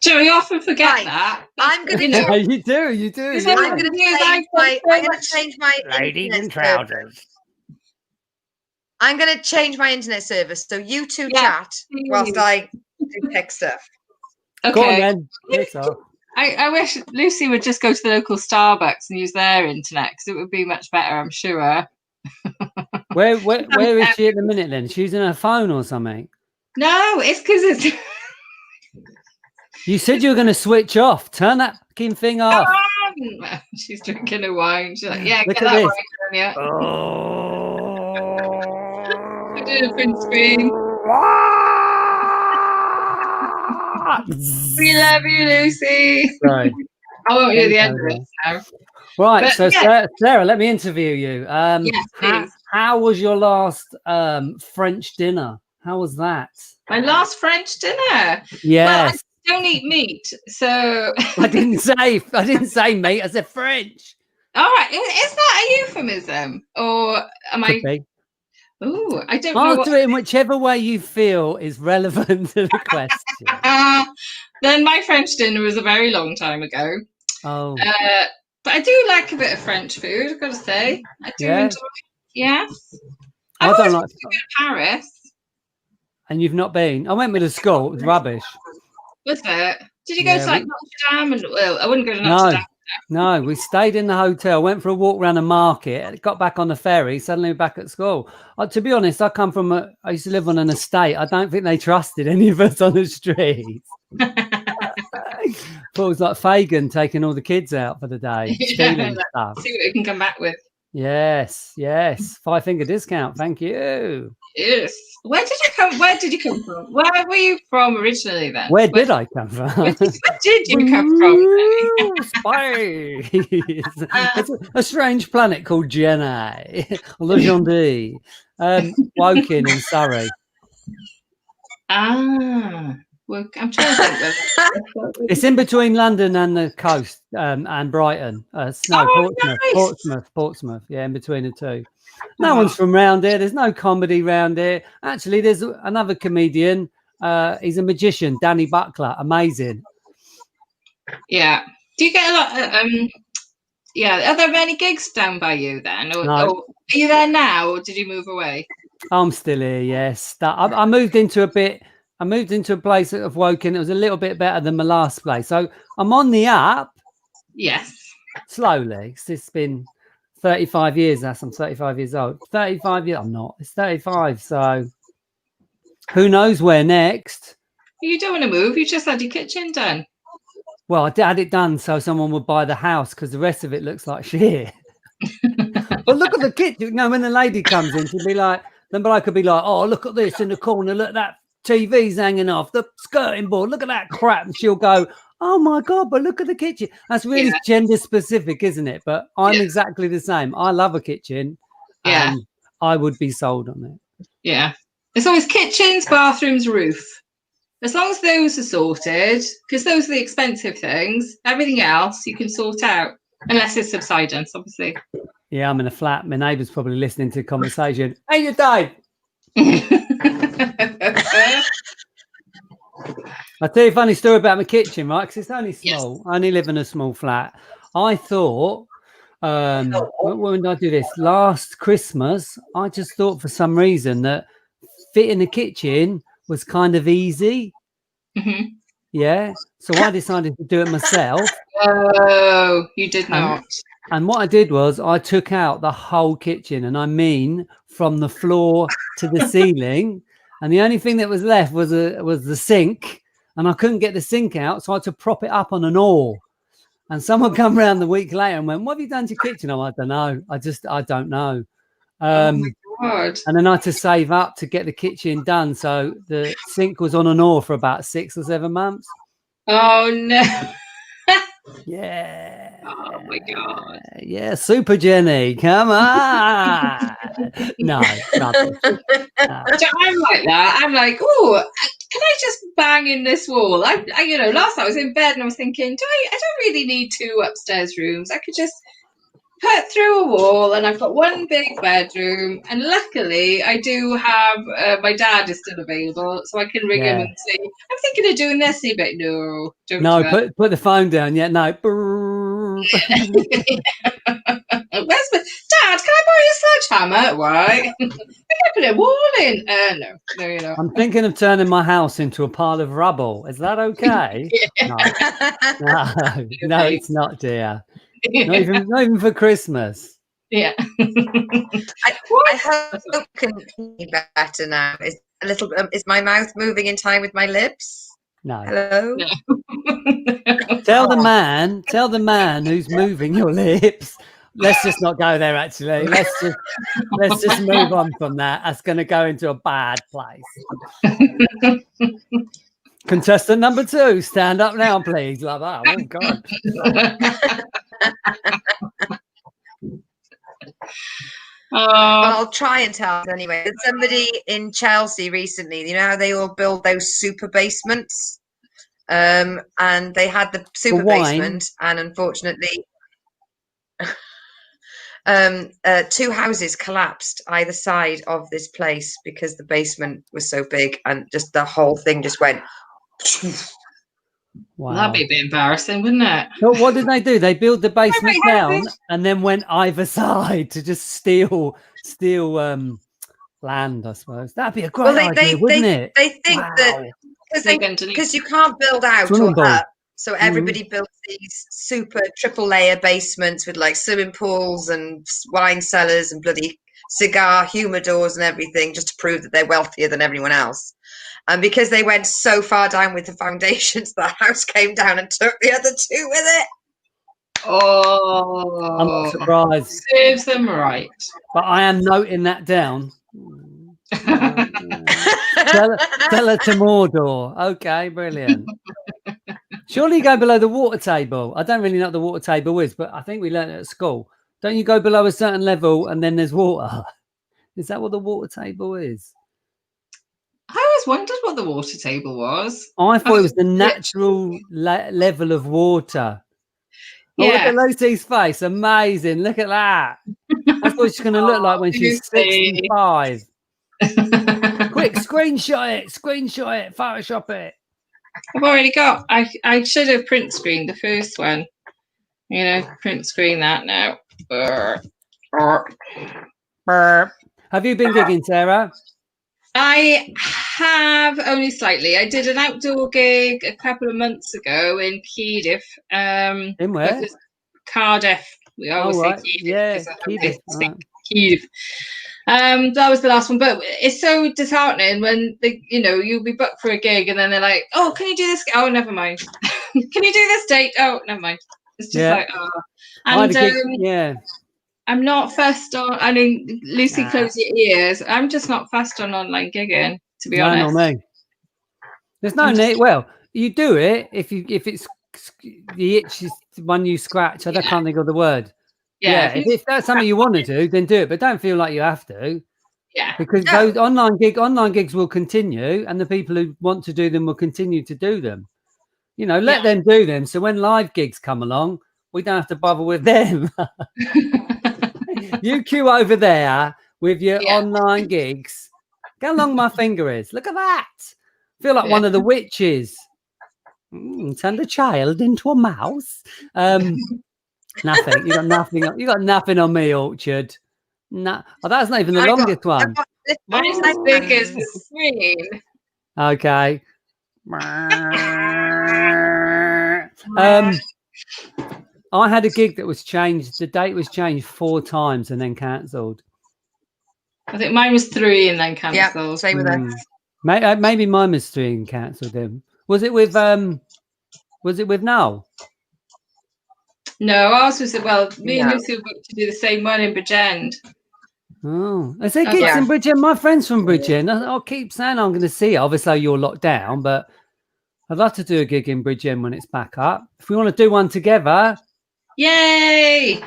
Joe, you often forget that. I'm going to You do. I'm going to change my ladies in trousers. I'm going to change my internet service, so you two chat whilst I do tech stuff. Okay. Go on, then. I wish Lucy would just go to the local Starbucks and use their internet, because it would be much better, I'm sure. Where is she at the minute then? She's using her phone or something? No, it's because it's... You said you were going to switch off. Turn that fucking thing off. She's drinking a wine. She's like, yeah, look get at that this. wine, yeah. Oh. I did a print screen. We love you, Lucy. Right. I won't do the end of it now. Right, but, so Sarah, let me interview you. Yes, please. How was your last French dinner? How was that? My last French dinner? Yes. Well, I don't eat meat, so... I didn't say meat, I said French. All right, is that a euphemism? Or am Could be. Oh, I don't know. I'll do it in whichever way you feel is relevant to the question. Then my French dinner was a very long time ago. Oh. But I do like a bit of French food, I've got to say. I do enjoy it. Yes. I've always wanted to go to Paris. And you've not been? I went with a school. It was rubbish. Was it? Did you go to like Notre Dame? I wouldn't go to Notre Dame. No, we stayed in the hotel, went for a walk around the market, got back on the ferry, suddenly we're back at school. To be honest, I used to live on an estate. I don't think they trusted any of us on the street. Thought it was like Fagin taking all the kids out for the day, stealing stuff. See what we can come back with. Yes. 5-finger discount. Thank you. Yes. Where did you come from? Where were you from originally then? Where did I come from? Where did you come from? Space. It's a strange planet called Jenny. Legende. Woking in Surrey. Well, I'm trying to think. It's in between London and the coast, and Brighton. Portsmouth. Yeah, in between the two. No one's from round here. There's no comedy round here. Actually, there's another comedian. He's a magician, Danny Buckler. Amazing. Yeah. Do you get a lot? Are there many gigs down by you then? Or are you there now, or did you move away? I'm still here. Yes. I moved into a place of Woking. It was a little bit better than my last place. So I'm on the up. Yes. Slowly. It's been 35 years. I'm 35 years old. 35 years. I'm not. It's 35. So who knows where next? You don't want to move. You just had your kitchen done. Well, I had it done so someone would buy the house because the rest of it looks like shit. But look at the kitchen. No, when the lady comes in, she'll be like, then bloke could be like, oh, look at this in the corner. Look at that TV's hanging off. The skirting board. Look at that crap. And she'll go, oh my God, but look at the kitchen. That's really gender specific, isn't it? But I'm exactly the same. I love a kitchen. Yeah. And I would be sold on it. Yeah. It's always kitchens, bathrooms, roof. As long as those are sorted, because those are the expensive things, everything else you can sort out. Unless it's subsidence, obviously. Yeah, I'm in a flat. My neighbour's probably listening to the conversation. Hey, you Dave. I'll tell you a funny story about my kitchen, right? Because it's only small. Yes. I only live in a small flat. I thought, when did I do this? Last Christmas, I just thought for some reason that fitting a kitchen was kind of easy. Mm-hmm. Yeah. So I decided to do it myself. Oh, you did not. And what I did was I took out the whole kitchen, and I mean from the floor to the ceiling. And the only thing that was left was the sink, and I couldn't get the sink out, so I had to prop it up on an oar. And someone come around the week later and went, "What have you done to your kitchen?" I'm like, "I don't know. I don't know." Oh my God. And then I had to save up to get the kitchen done. So the sink was on an oar for about 6 or 7 months. Oh no. Yeah. Oh my God. Yeah, Super Jenny, come on. No, nothing. No. So I'm like that. I'm like, oh, can I just bang in this wall? I last night I was in bed and I was thinking, I don't really need 2 upstairs rooms. I could just put through a wall, and I've got one big bedroom. And luckily, I do have my dad is still available, so I can ring him and say, "I'm thinking of doing this." And he'd be like, "No, don't." No, do put the phone down. Yeah, no. Where's my dad? Can I borrow your sledgehammer? Why? I can put a wall in. No, you're not. I'm thinking of turning my house into a pile of rubble. Is that okay? No, it's not, dear. Not even for Christmas. Yeah. I hope I can hear better now. Is my mouth moving in time with my lips? No. Hello. No. Tell the man who's moving your lips. Let's just not go there. Actually, let's just move on from that. That's going to go into a bad place. Contestant number 2, stand up now, please, lover. Oh God. Well, I'll try and tell anyway. There's somebody in Chelsea recently, you know how they all build those super basements? And they had the super basement, and unfortunately 2 houses collapsed either side of this place because the basement was so big, and just the whole thing just went. Wow. That'd be a bit embarrassing, wouldn't it? So what did they do? They built the basement down and then went either side to just steal land, I suppose. That'd be a great idea, wouldn't it? They think that because you can't build out or up, so everybody builds these super triple layer basements with like swimming pools and wine cellars and bloody cigar humidors and everything, just to prove that they're wealthier than everyone else. And because they went so far down with the foundations, the house came down and took the other 2 with it. Oh, I'm not surprised. Serves them right. But I am noting that down. Tell her to Mordor. Okay, brilliant. Surely you go below the water table. I don't really know what the water table is, but I think we learned it at school. Don't you go below a certain level and then there's water? Is that what the water table is? I always wondered what the water table was. I thought it was the natural level of water. Oh, look at Lucy's face. Amazing. Look at that. That's what she's going to look like when she's 65. Quick, screenshot it, Photoshop it. I've already got, I should have print screened the first one. Print screen that now. Have you been digging, Sarah? I have only slightly. I did an outdoor gig a couple of months ago in Cardiff. In where? Cardiff. We always say Cardiff. Yeah, Cardiff. Cardiff. That was the last one, but it's so disheartening when you'll be booked for a gig and then they're like, "Oh, can you do this?" Oh, never mind. can you do this date? Oh, never mind. It's just like, oh. I had And a gig, I'm not fussed on, I mean, Lucy, close your ears. I'm just not fussed on online gigging, to be honest. No, not me. There's no need. Well, you do it if it's the itch is one you scratch. I can't think of the word. Yeah. If that's something you want to do, then do it, but don't feel like you have to. Yeah. Because those online gigs will continue, and the people who want to do them will continue to do them. You know, let them do them. So when live gigs come along, we don't have to bother with them. You queue over there with your online gigs. Go how long my finger is. Look at that. Feel like one of the witches. Turned a child into a mouse. Nothing. You got nothing. You got nothing on me, Orchard. No, that's not even the longest one. Mine is as big as the screen. Okay. I had a gig that was changed. The date was changed 4 times and then cancelled. I think mine was 3 and then cancelled. Yeah, same with us. Maybe mine was 3 and cancelled them. Was it with Noel? No, ours was me and Lucy were booked to do the same one in Bridgend. Oh, is there gigs in Bridgend? My friend's from Bridgend. I'll keep saying I'm going to see it. Obviously, you're locked down, but I'd love to do a gig in Bridgend when it's back up. If we want to do one together. Yay!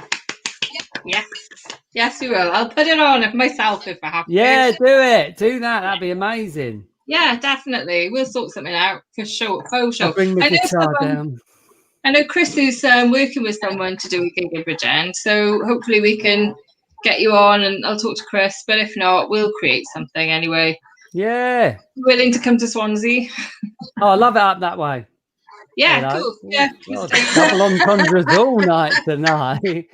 Yes, we will. I'll put it on myself if I have to. Yeah, do it. Do that. That'd be amazing. Yeah, definitely. We'll sort something out for sure. I'll bring the guitar down. I know Chris is working with someone to do a gig in Bridgend, so hopefully we can get you on and I'll talk to Chris, but if not, we'll create something anyway. Yeah. Willing to come to Swansea? Oh, I love it up that way. Yeah, cool. Yeah. Double entendres all night tonight.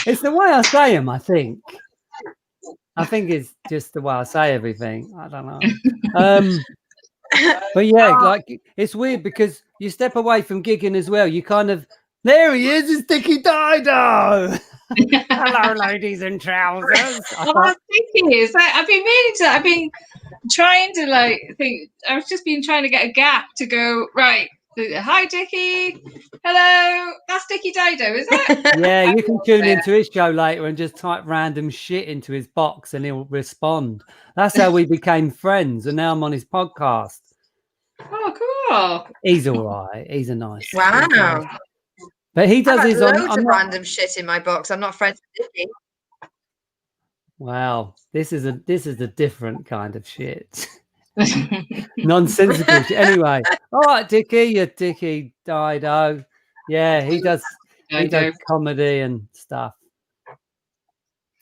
It's the way I say them, I think. I think it's just the way I say everything. I don't know. But yeah, like it's weird because you step away from gigging as well. You kind of, there he is, it's Dickie Dido. Hello, ladies in trousers. Oh, Dickie is. I've been meaning to. I've been trying to think. I've just been trying to get a gap to go right. Hi, Dickie. Hello. That's Dickie Dido, is it? Yeah, you can tune into his show later and just type random shit into his box and he'll respond. That's how we became friends, and now I'm on his podcast. Oh, cool. He's all right. He's a nice. Wow. But he does his loads of random shit in my box. I'm not friends with Dickie. Wow, this is a different kind of shit. Nonsensical shit. Anyway, all right, Dickie, you're Dickie Dido. Yeah, he does comedy and stuff.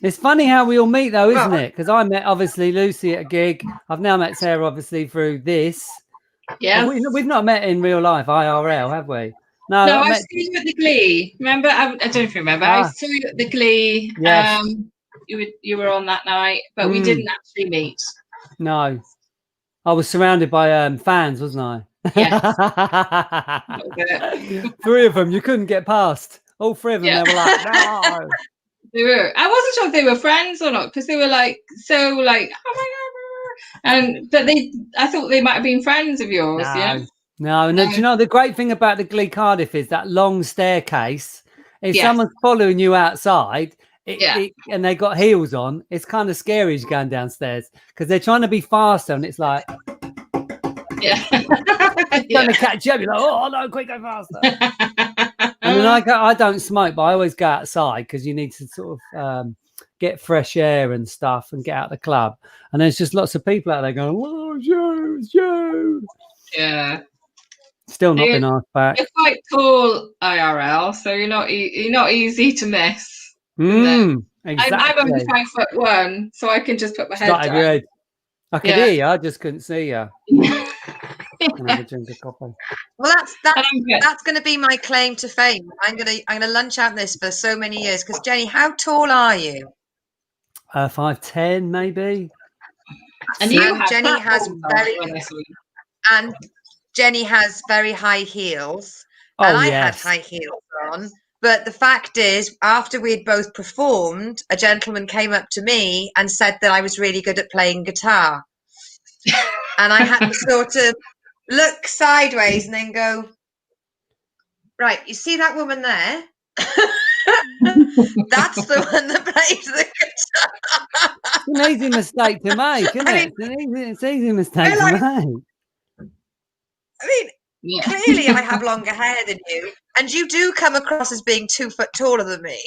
It's funny how we all meet though, isn't it? Because I met obviously Lucy at a gig. I've now met Sarah obviously through this. Yeah. We've not met in real life, IRL, have we? No, I saw you at the Glee. Remember? I don't know if you remember. I saw you at the Glee. Yes. You were on that night, but we didn't actually meet. No. I was surrounded by fans, wasn't I? Yes. 3 of them, you couldn't get past. All 3 of them, they were like, no. They were. I wasn't sure if they were friends or not because they were oh my god. But I thought they might have been friends of yours. No. Do you know the great thing about the Glee Cardiff is that long staircase? If someone's following you outside, and they got heels on, it's kind of scary as you're going downstairs because they're trying to be faster, and it's like, trying to catch up. You're like, oh no, quick, go faster. And then I don't smoke, but I always go outside because you need to sort of get fresh air and stuff and get out of the club. And there's just lots of people out there going, oh, it's you. Yeah. Still not been asked back. You're quite tall IRL, so you're not easy to miss. Exactly. I'm only 5'1", so I can just put my head down. Head. I could hear you, I just couldn't see you. Can I have a drink of coffee? Well, that's going to be my claim to fame. I'm gonna lunch out this for so many years. Because Jenny, how tall are you? 5'10", maybe. And Jenny has very high heels, and I had high heels on. But the fact is, after we'd both performed, a gentleman came up to me and said that I was really good at playing guitar. And I had to sort of look sideways and then go, right, you see that woman there? That's the one that plays the guitar. It's an easy mistake to make, isn't it? It's an easy mistake to make. I mean, clearly I have longer hair than you, and you do come across as being 2 foot taller than me.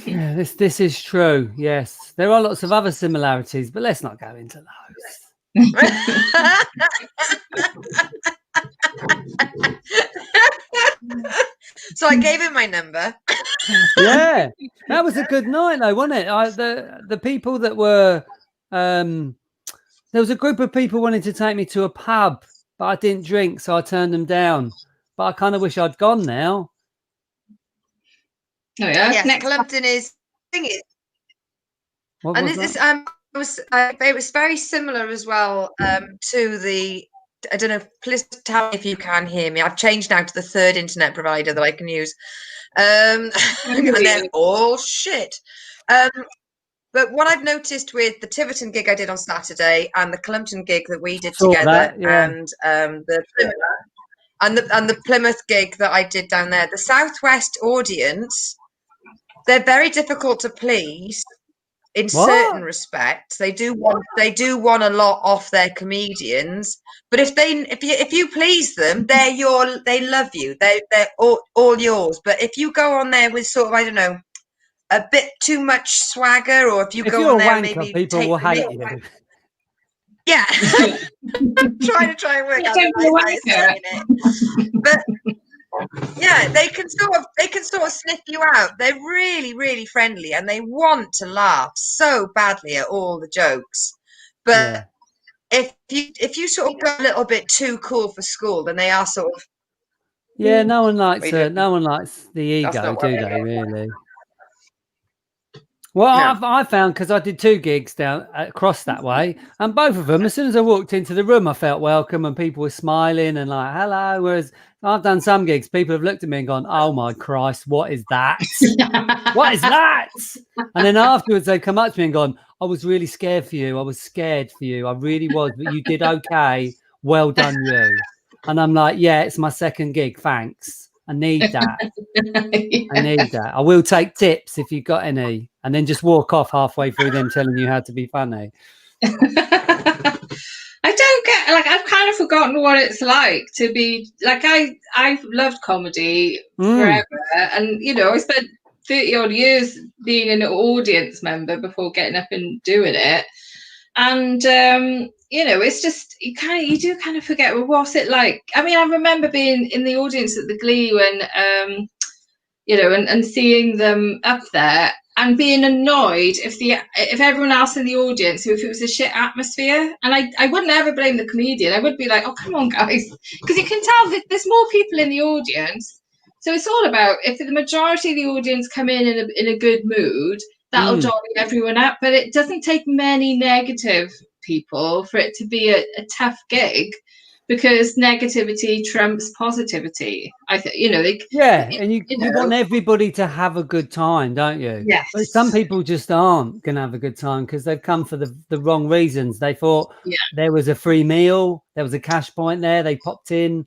Yeah, this is true. Yes, there are lots of other similarities, but let's not go into those. So I gave him my number. Yeah, that was a good night, though, wasn't it? The people that were there was a group of people wanting to take me to a pub, but I didn't drink, so I turned them down. But I kind of wish I'd gone now. Oh yeah. Yes, Next Clumpton is. Thing is, What and was this that? it was very similar as well to the. I don't know. Please tell me if you can hear me. I've changed now to the third internet provider that I can use, and they're all shit. But what I've noticed with the Tiverton gig I did on Saturday and the Clumpton gig that we did together, and the Plymouth gig that I did down there, the Southwest audience, they're very difficult to please in certain respects. They do want a lot off their comedians, but if you please them, they love you. They're all yours. But if you go on there with sort of, I don't know, a bit too much swagger, or if go on there wanker, maybe people will hate you. Yeah. trying to work out the right way of saying it. But yeah, they can sort of sniff you out. They're really, really friendly, and they want to laugh so badly at all the jokes. But if you sort of go a little bit too cool for school, then they are sort of no one likes the ego, do they? Really? Well, no. I found, because I did 2 gigs down across that way, and both of them, as soon as I walked into the room, I felt welcome and people were smiling and like, hello. Whereas I've done some gigs, people have looked at me and gone, oh my Christ, what is that? What is that? And then afterwards they come up to me and gone, I was really scared for you. I was scared for you. I really was, but you did okay. Well done, you. And I'm like, yeah, it's my second gig. Thanks. I need that. I need that. I will take tips if you've got any, and then just walk off halfway through them telling you how to be funny. I don't get, like, I've kind of forgotten what it's like to be like, I've loved comedy forever, and you know, I spent 30 odd years being an audience member before getting up and doing it, and you know, it's just you do kind of forget, well, what's it like? I mean, I remember being in the audience at the Glee when you know, and seeing them up there and being annoyed if everyone else in the audience, if it was a shit atmosphere, and I wouldn't ever blame the comedian. I would be like, oh, come on, guys, because you can tell that there's more people in the audience. So it's all about, if the majority of the audience come in a good mood, that'll jolly everyone up. But it doesn't take many negative people for it to be a tough gig, because negativity trumps positivity. I think, you know, and you want everybody to have a good time, don't you? Yes. But some people just aren't going to have a good time because they've come for the wrong reasons. They thought there was a free meal, there was a cash point there, they popped in.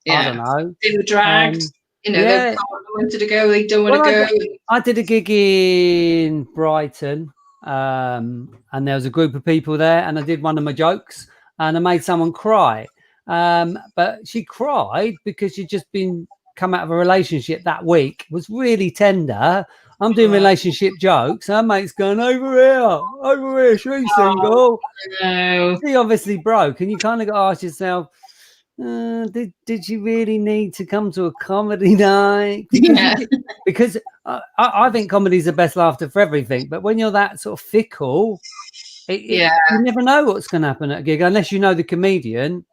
I don't know. They were dragged. You know, they wanted to go, they don't want to go. I did a gig in Brighton, and there was a group of people there, and I did one of my jokes, and I made someone cry. But she cried because she'd just come out of a relationship that week. It was really tender. I'm doing relationship jokes. Her mate's going, over here, she's single. No. She obviously broke, and you kind of got to ask yourself, did you really need to come to a comedy night? Because I think comedy is the best laughter for everything. But when you're that sort of fickle, you never know what's going to happen at a gig unless you know the comedian.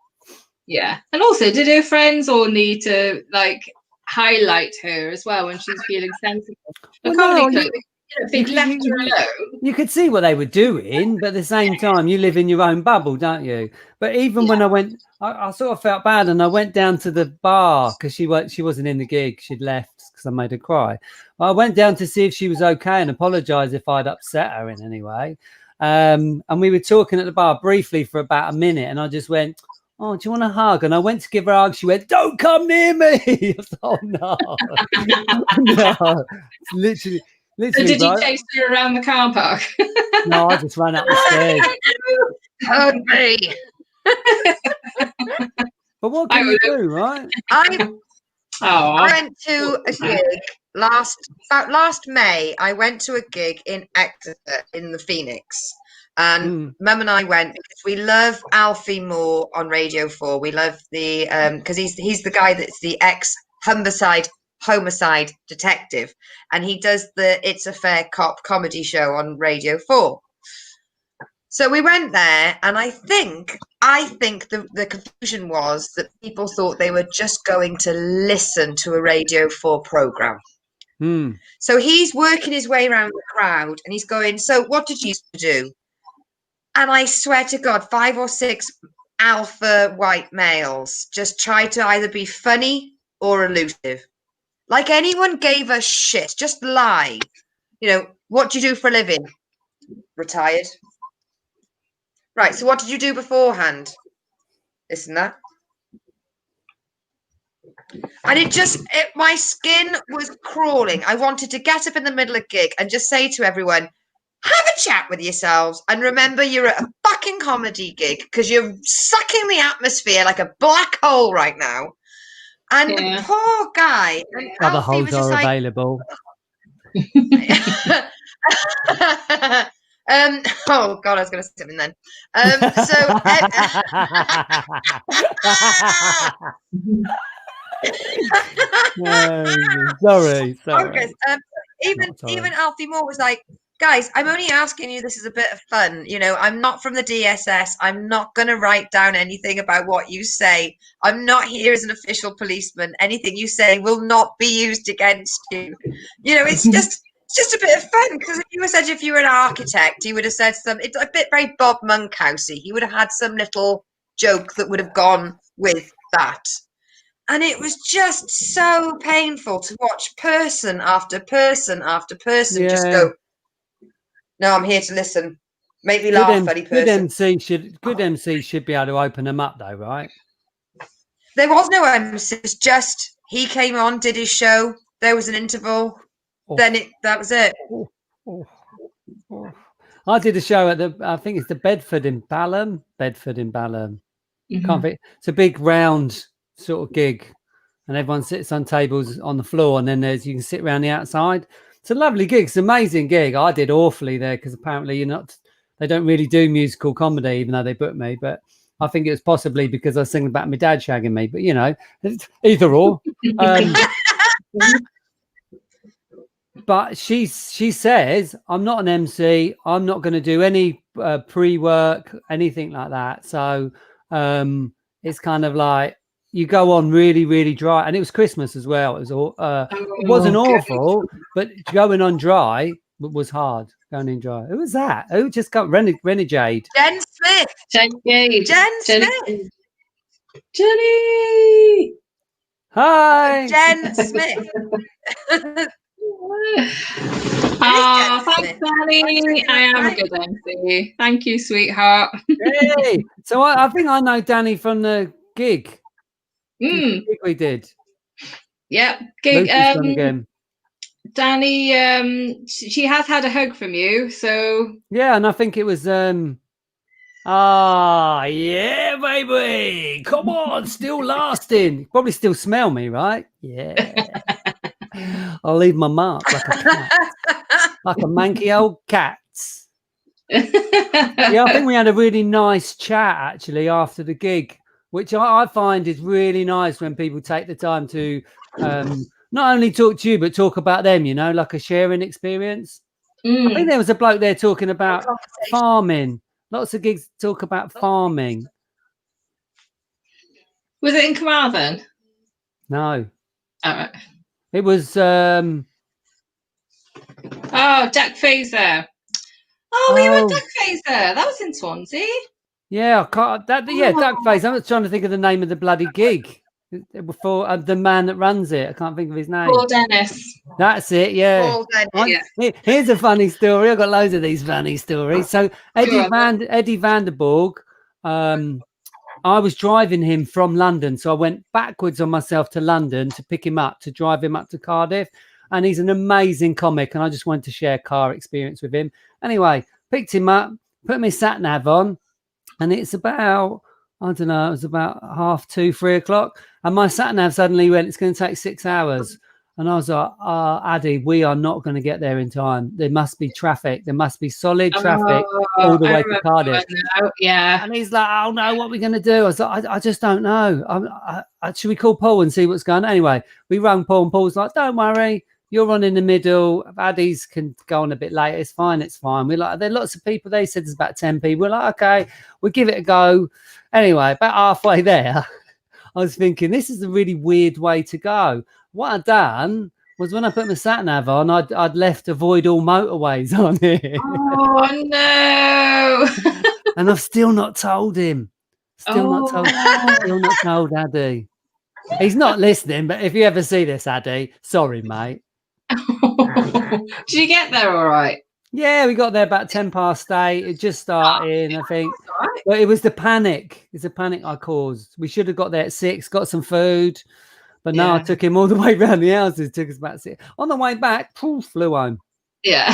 Yeah, and also, did her friends all need to like highlight her as well when she's feeling sensitive? You could see what they were doing, but at the same time, you live in your own bubble, don't you? But even when I went, I sort of felt bad, and I went down to the bar because she wasn't in the gig; she'd left because I made her cry. I went down to see if she was okay and apologise if I'd upset her in any way. And we were talking at the bar briefly for about a minute, and I just went, oh, do you want a hug? And I went to give her a hug. She went, don't come near me. I was like, oh, no. No. It's literally, So did bro. you chase her around the car park? No, I just ran up the stairs. Hug me. But what can you do, right? I went to a gig last May. I went to a gig in Exeter in the Phoenix, and Mum and I went because we love Alfie Moore on Radio 4. We love the because he's the guy that's the homicide detective, and he does the It's a Fair Cop comedy show on Radio 4. So we went there, and I think the confusion was that people thought they were just going to listen to a Radio 4 program. So he's working his way around the crowd, and he's going, so what did you do? And I swear to God, 5 or 6 alpha white males just tried to either be funny or elusive. Like anyone gave a shit, just lie. You know, what do you do for a living? Retired. Right, so what did you do beforehand? This and that. And my skin was crawling. I wanted to get up in the middle of a gig and just say to everyone, have a chat with yourselves and remember you're at a fucking comedy gig because you're sucking the atmosphere like a black hole right now. And the poor guy. Other holes are available. Oh God, I was going to say something then. Sorry. Okay, even Alfie Moore was like, guys, I'm only asking you this is a bit of fun. You know, I'm not from the DSS. I'm not going to write down anything about what you say. I'm not here as an official policeman. Anything you say will not be used against you. You know, it's just a bit of fun because if you were an architect, he would have said it's a bit very Bob Monkhousey. He would have had some little joke that would have gone with that. And it was just so painful to watch person after person after person just go, no, I'm here to listen. Make me laugh, funny person. Good MC should be able to open them up though, right? There was no MC. It's just he came on, did his show. There was an interval. Then that was it. I did a show at I think it's the Bedford in Balham. Can't think. It's a big round sort of gig, and everyone sits on tables on the floor, and then you can sit around the outside. It's a lovely gig. It's an amazing gig. I did awfully there because apparently they don't really do musical comedy, even though they booked me. But I think it was possibly because I was singing about my dad shagging me. But you know, either or. But she says, I'm not an MC. I'm not going to do any pre-work, anything like that. So it's kind of like you go on really, really dry. And it was Christmas as well. It wasn't awful, but going on dry was hard. Going in dry. Who was that? Who just got Renegade? Jen Smith. Jen Smith. Jenny. Hi. Jen Smith. Thanks, Danny. I am a good MC. Thank you, sweetheart. Hey. So I think I know Danny from the gig. The gig we did. Yep. Gig. Danny, she has had a hug from you, so yeah, and I think it was yeah, baby, come on, still lasting. You probably still smell me, right? Yeah. I'll leave my mark like a cat, like a manky old cat. Yeah, I think we had a really nice chat actually after the gig, which I find is really nice when people take the time to not only talk to you but talk about them, you know, like a sharing experience. I think there was a bloke there talking about farming. Lots of gigs talk about farming. Was it in Carmarthen? No. All right. It was Jack Fazer. Oh, we were at Jack Fazer. That was in Swansea. Yeah, Jack Fazer. I'm trying to think of the name of the bloody gig. For the man that runs it. I can't think of his name. Paul Dennis. That's it, yeah. Here's a funny story. I've got loads of these funny stories. So Eddie Vanderborg, I I was driving him from London. So I went backwards on myself to London to pick him up, to drive him up to Cardiff. And he's an amazing comic. And I just wanted to share car experience with him. Anyway, picked him up, put my sat nav on. And it's about, I don't know, it was about 2:30, 3 o'clock. And my sat nav suddenly went, it's going to take 6 hours. And I was like, Addy, we are not going to get there in time. There must be traffic. There must be solid traffic all the way to Cardiff. Yeah. And he's like, oh, no, what are we going to do? I was like, I just don't know. Should we call Paul and see what's going on? Anyway, we rang Paul and Paul's like, don't worry. You're on in the middle. Addies can go on a bit later. It's fine. It's fine. We're like, there are lots of people. They said there's about 10 people. We're like, okay, we'll give it a go. Anyway, about halfway there, I was thinking, this is a really weird way to go. What I'd done was when I put my sat nav on, I'd left avoid all motorways on it. Oh no! And I've still not told him. Still not told Addy. He's not listening, but if you ever see this, Addy, sorry, mate. Did you get there all right? Yeah, we got there about 8:10. It just started, I think. Right. But it was the panic. It's a panic I caused. We should have got there at 6, got some food. But no, I took him all the way around the houses. It took us about 6. On the way back, flew home. Yeah.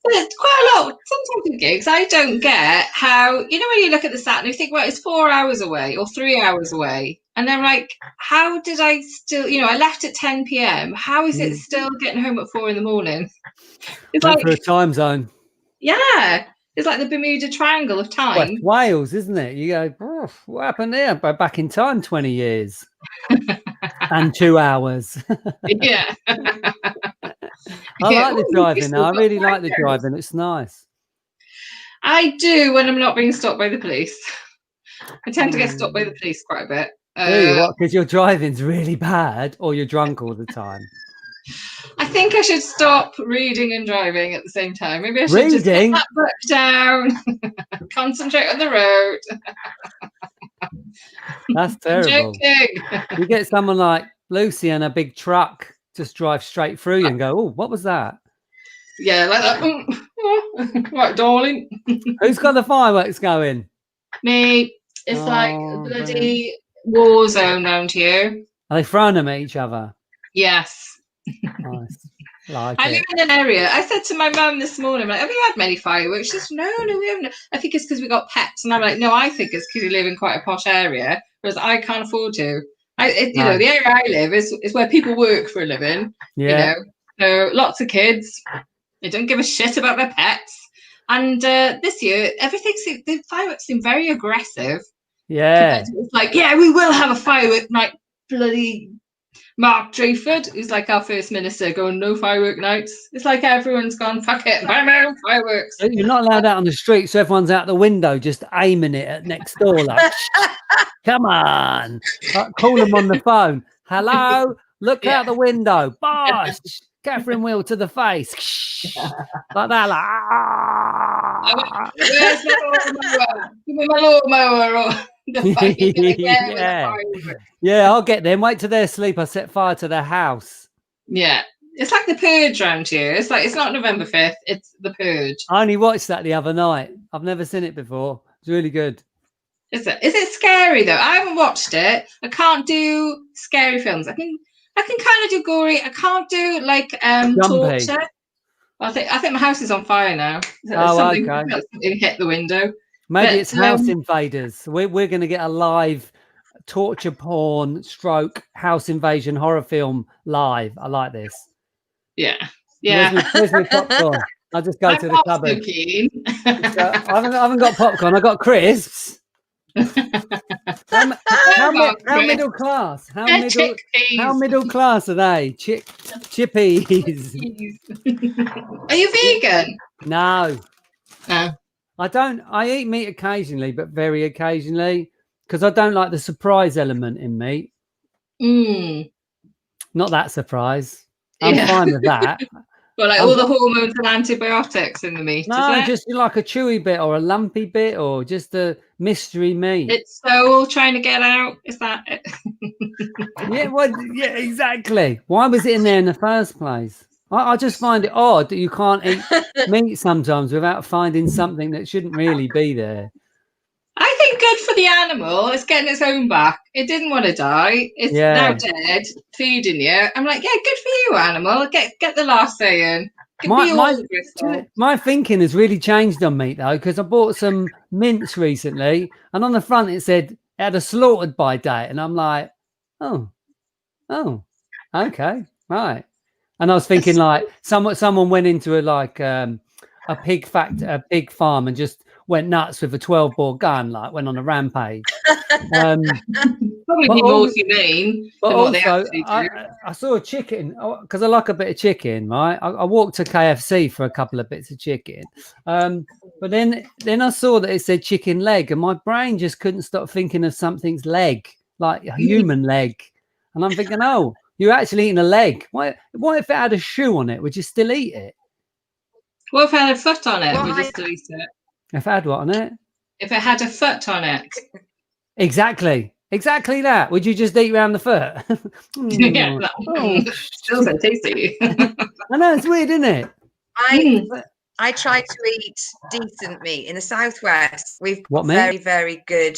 There's quite a lot. Sometimes with gigs, I don't get how, when you look at the sat and you think, well, it's 4 hours away or 3 hours away. And then like, how did I still, I left at 10 p.m. How is it still getting home at 4 a.m? It's like for a time zone. Yeah. It's like the Bermuda Triangle of time. West Wales, isn't it? You go, what happened there? Back in time 20 years. And 2 hours. Yeah. I like the driving now. I really like the driving. It's nice. I do when I'm not being stopped by the police. I tend to get stopped by the police quite a bit. Because your driving's really bad or you're drunk all the time? I think I should stop reading and driving at the same time. Maybe I should just get that book down, concentrate on the road. That's terrible. You get someone like Lucy in a big truck, just drive straight through you and go, oh, what was that? Yeah, like that. Right, darling. Who's got the fireworks going? Me. It's like a bloody war zone round here. Are they throwing them at each other? Yes. Nice. I live in an area. I said to my mum this morning, like, have you had many fireworks? She says, no, we haven't. I think it's because we got pets. And I'm like, no, I think it's because you live in quite a posh area, whereas I can't afford to. The area I live is where people work for a living. Yeah. So lots of kids. They don't give a shit about their pets. And this year, the fireworks seem very aggressive. Yeah. It's like, yeah, we will have a firework night. Bloody Mark Drayford, who's like our first minister, going no firework nights. It's like everyone's gone, fuck it, fireworks. You're not allowed out on the street, so everyone's out the window just aiming it at next door, like, come on. Call them on the phone. Hello, look out the window. Bosh, Catherine Wheel to the face. Like that, like, where's my lawnmower? Give me my lawnmower. Yeah, I'll get them. Wait till they're asleep. I set fire to their house. Yeah, it's like the Purge around here. It's not November 5th. It's the Purge. I only watched that the other night. I've never seen it before. It's really good. Is it scary though? I haven't watched it. I can't do scary films. I can kind of do gory. I can't do like torture. I think my house is on fire now. Something hit the window. Maybe it's House Invaders. We're going to get a live torture porn / house invasion horror film live. I like this. Yeah. Where's my popcorn? I'll just go to the cupboard. So I haven't got popcorn. I got crisps. How middle class? How middle class are they? Chippies. Are you vegan? No. I don't. I eat meat occasionally, but very occasionally, because I don't like the surprise element in meat. Not that surprise. I'm fine with that. Well, like all the hormones and antibiotics in the meat. No, just like a chewy bit or a lumpy bit or just a mystery meat. It's soul trying to get out. Is that it? Yeah, exactly. Why was it in there in the first place? I just find it odd that you can't eat meat sometimes without finding something that shouldn't really be there. I think good for the animal. It's getting its own back. It didn't want to die. It's now dead, feeding you. I'm like, yeah, good for you, animal. Get the last say in. My thinking has really changed on meat though, because I bought some mince recently, and on the front it said it had a slaughtered by date, and I'm like, oh, okay, right. And I was thinking like someone went into a pig farm and just went nuts with a 12-bore gun, like went on a rampage. Probably be more humane than what they actually do. I saw a chicken because I like a bit of chicken, right? I walked to KFC for a couple of bits of chicken, but then I saw that it said chicken leg, and my brain just couldn't stop thinking of something's leg, like a human leg, and I'm thinking, oh, you're actually eating a leg. Why if it had a shoe on it, would you still eat it? What if it had a foot on it? Would you still eat it? If it had what on it? If it had a foot on it. Exactly that. Would you just eat around the foot? Yeah, still so tasty. I know, it's weird, isn't it? I try to eat decent meat. In the southwest, we've got meat? very, very good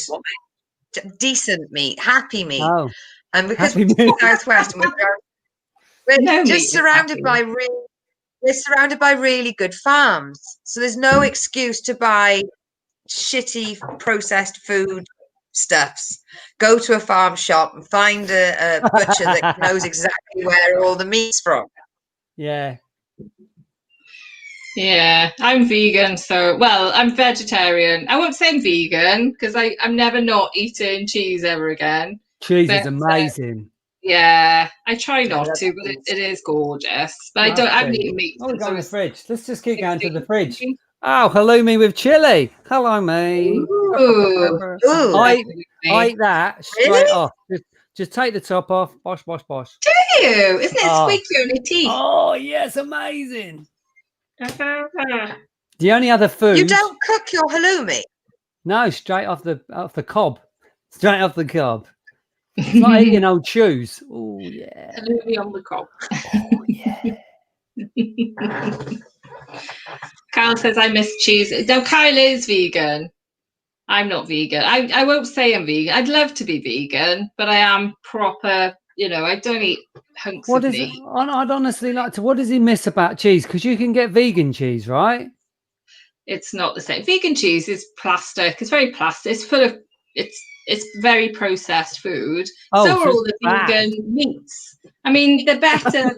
decent meat, happy meat. Oh, and because we're in the southwest, and we're just surrounded by really good farms, so there's no excuse to buy shitty processed food stuffs. Go to a farm shop and find a butcher that knows exactly where all the meat's from. Yeah, I'm vegan, I'm vegetarian. I won't say I'm vegan because I'm never not eating cheese ever again. Cheese is amazing. I try not to, but it is gorgeous. But I'm eating meat. Oh, we've got in the fridge. Let's just keep going to the fridge. Oh, halloumi with chili. Hello, me. Ooh. I eat that straight off. Just take the top off. Bosh. Do you? Isn't it squeaky on your teeth? Oh, yes, amazing. The only other food. You don't cook your halloumi? No, straight off the cob. Straight off the cob. It's like eating old shoes. Oh, yeah. Halloumi on the cob. Oh, yeah. Kyle says I miss cheese. No, Kyle is vegan. I'm not vegan. I won't say I'm vegan. I'd love to be vegan, but I am proper, I don't eat hunks of meat. I'd honestly like to. What does he miss about cheese? Because you can get vegan cheese, right? It's not the same. Vegan cheese is plastic. It's very plastic. It's full of it's very processed food. Oh, so are all the vegan meats. I mean, they're better than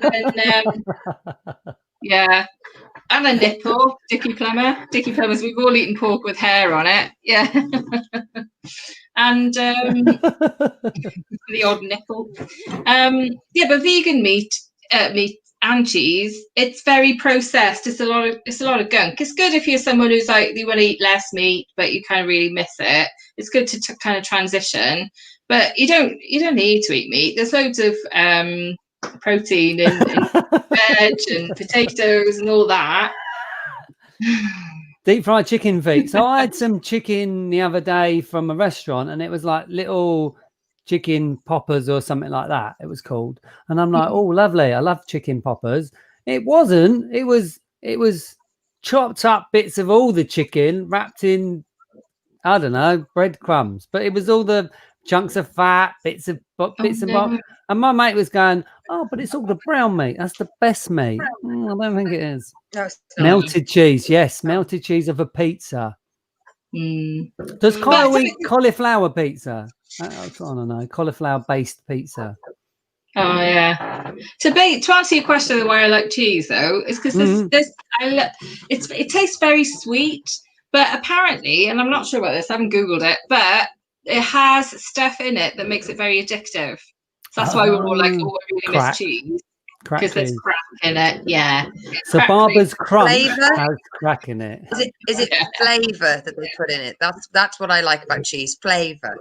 and a nipple, Dicky Plummer. Dicky Plumbers, we've all eaten pork with hair on it. Yeah. And the odd nipple. But vegan meat and cheese, it's very processed. It's a lot of gunk. It's good if you're someone who's like you want to eat less meat, but you kind of really miss it. It's good to kind of transition, but you don't need to eat meat. There's loads of protein in veg and potatoes and all that. Deep fried chicken feet. So I had some chicken the other day from a restaurant, and it was like little chicken poppers or something like that. It was called, and I'm like, oh, lovely. I love chicken poppers. It wasn't. It was chopped up bits of all the chicken wrapped in, I don't know, breadcrumbs. But it was all the chunks of fat, bits and bobs. And my mate was going, oh, but it's all the brown meat. That's the best meat. I don't think it is. No, melted cheese, yes, melted cheese of a pizza. Does Kyle eat cauliflower pizza? I don't know, cauliflower-based pizza. Oh yeah. To answer your question of why I like cheese, though, is because it tastes very sweet, but apparently, and I'm not sure about this, I haven't googled it, but it has stuff in it that makes it very addictive. So that's why we're all like, oh, I really miss cheese. Because there's crack in it, yeah. So Barbara's crunch has crack in it. Is it flavour that they put in it? That's what I like about cheese, flavour.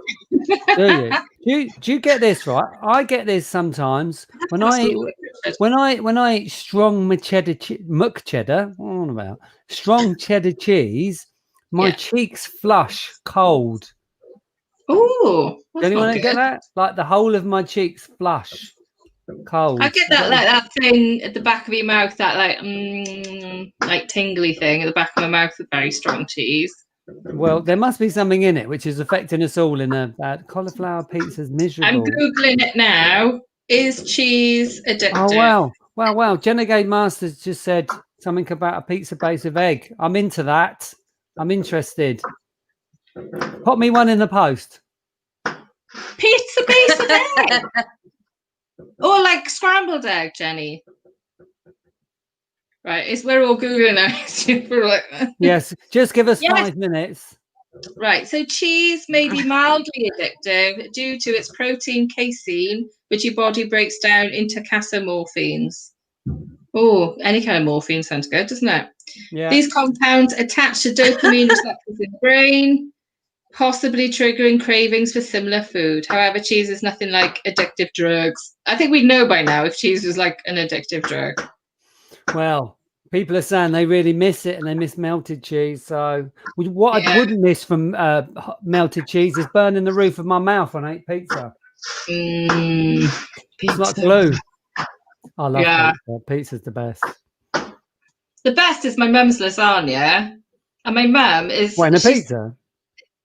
Do you get this right? I get this sometimes when I eat strong cheddar. What about strong cheddar cheese? My cheeks flush cold. Oh, does anyone get that? Like the whole of my cheeks flush. cold. I get that like that thing at the back of your mouth, that like tingly thing at the back of my mouth with very strong cheese. Well, there must be something in it which is affecting us all. In a cauliflower pizza's miserable. I'm googling it now. Is cheese addictive? Oh wow! Renegade Masters just said something about a pizza base of egg. I'm into that. I'm interested. Pop me one in the post. Pizza base of egg, or like scrambled egg, Jenny. Right, we're all googling now. Yes, just give us 5 minutes. Right, so cheese may be mildly addictive due to its protein casein, which your body breaks down into casomorphines. Oh, any kind of morphine sounds good, doesn't it? Yeah. These compounds attach to dopamine receptors in the brain, possibly triggering cravings for similar food. However, cheese is nothing like addictive drugs. I think we'd know by now if cheese was like an addictive drug. Well, people are saying they really miss it and they miss melted cheese. So what I wouldn't miss from melted cheese is burning the roof of my mouth when I eat pizza. It's like glue. I love pizza. Pizza's the best. The best is my mum's lasagna. And my mum is... What, in a pizza?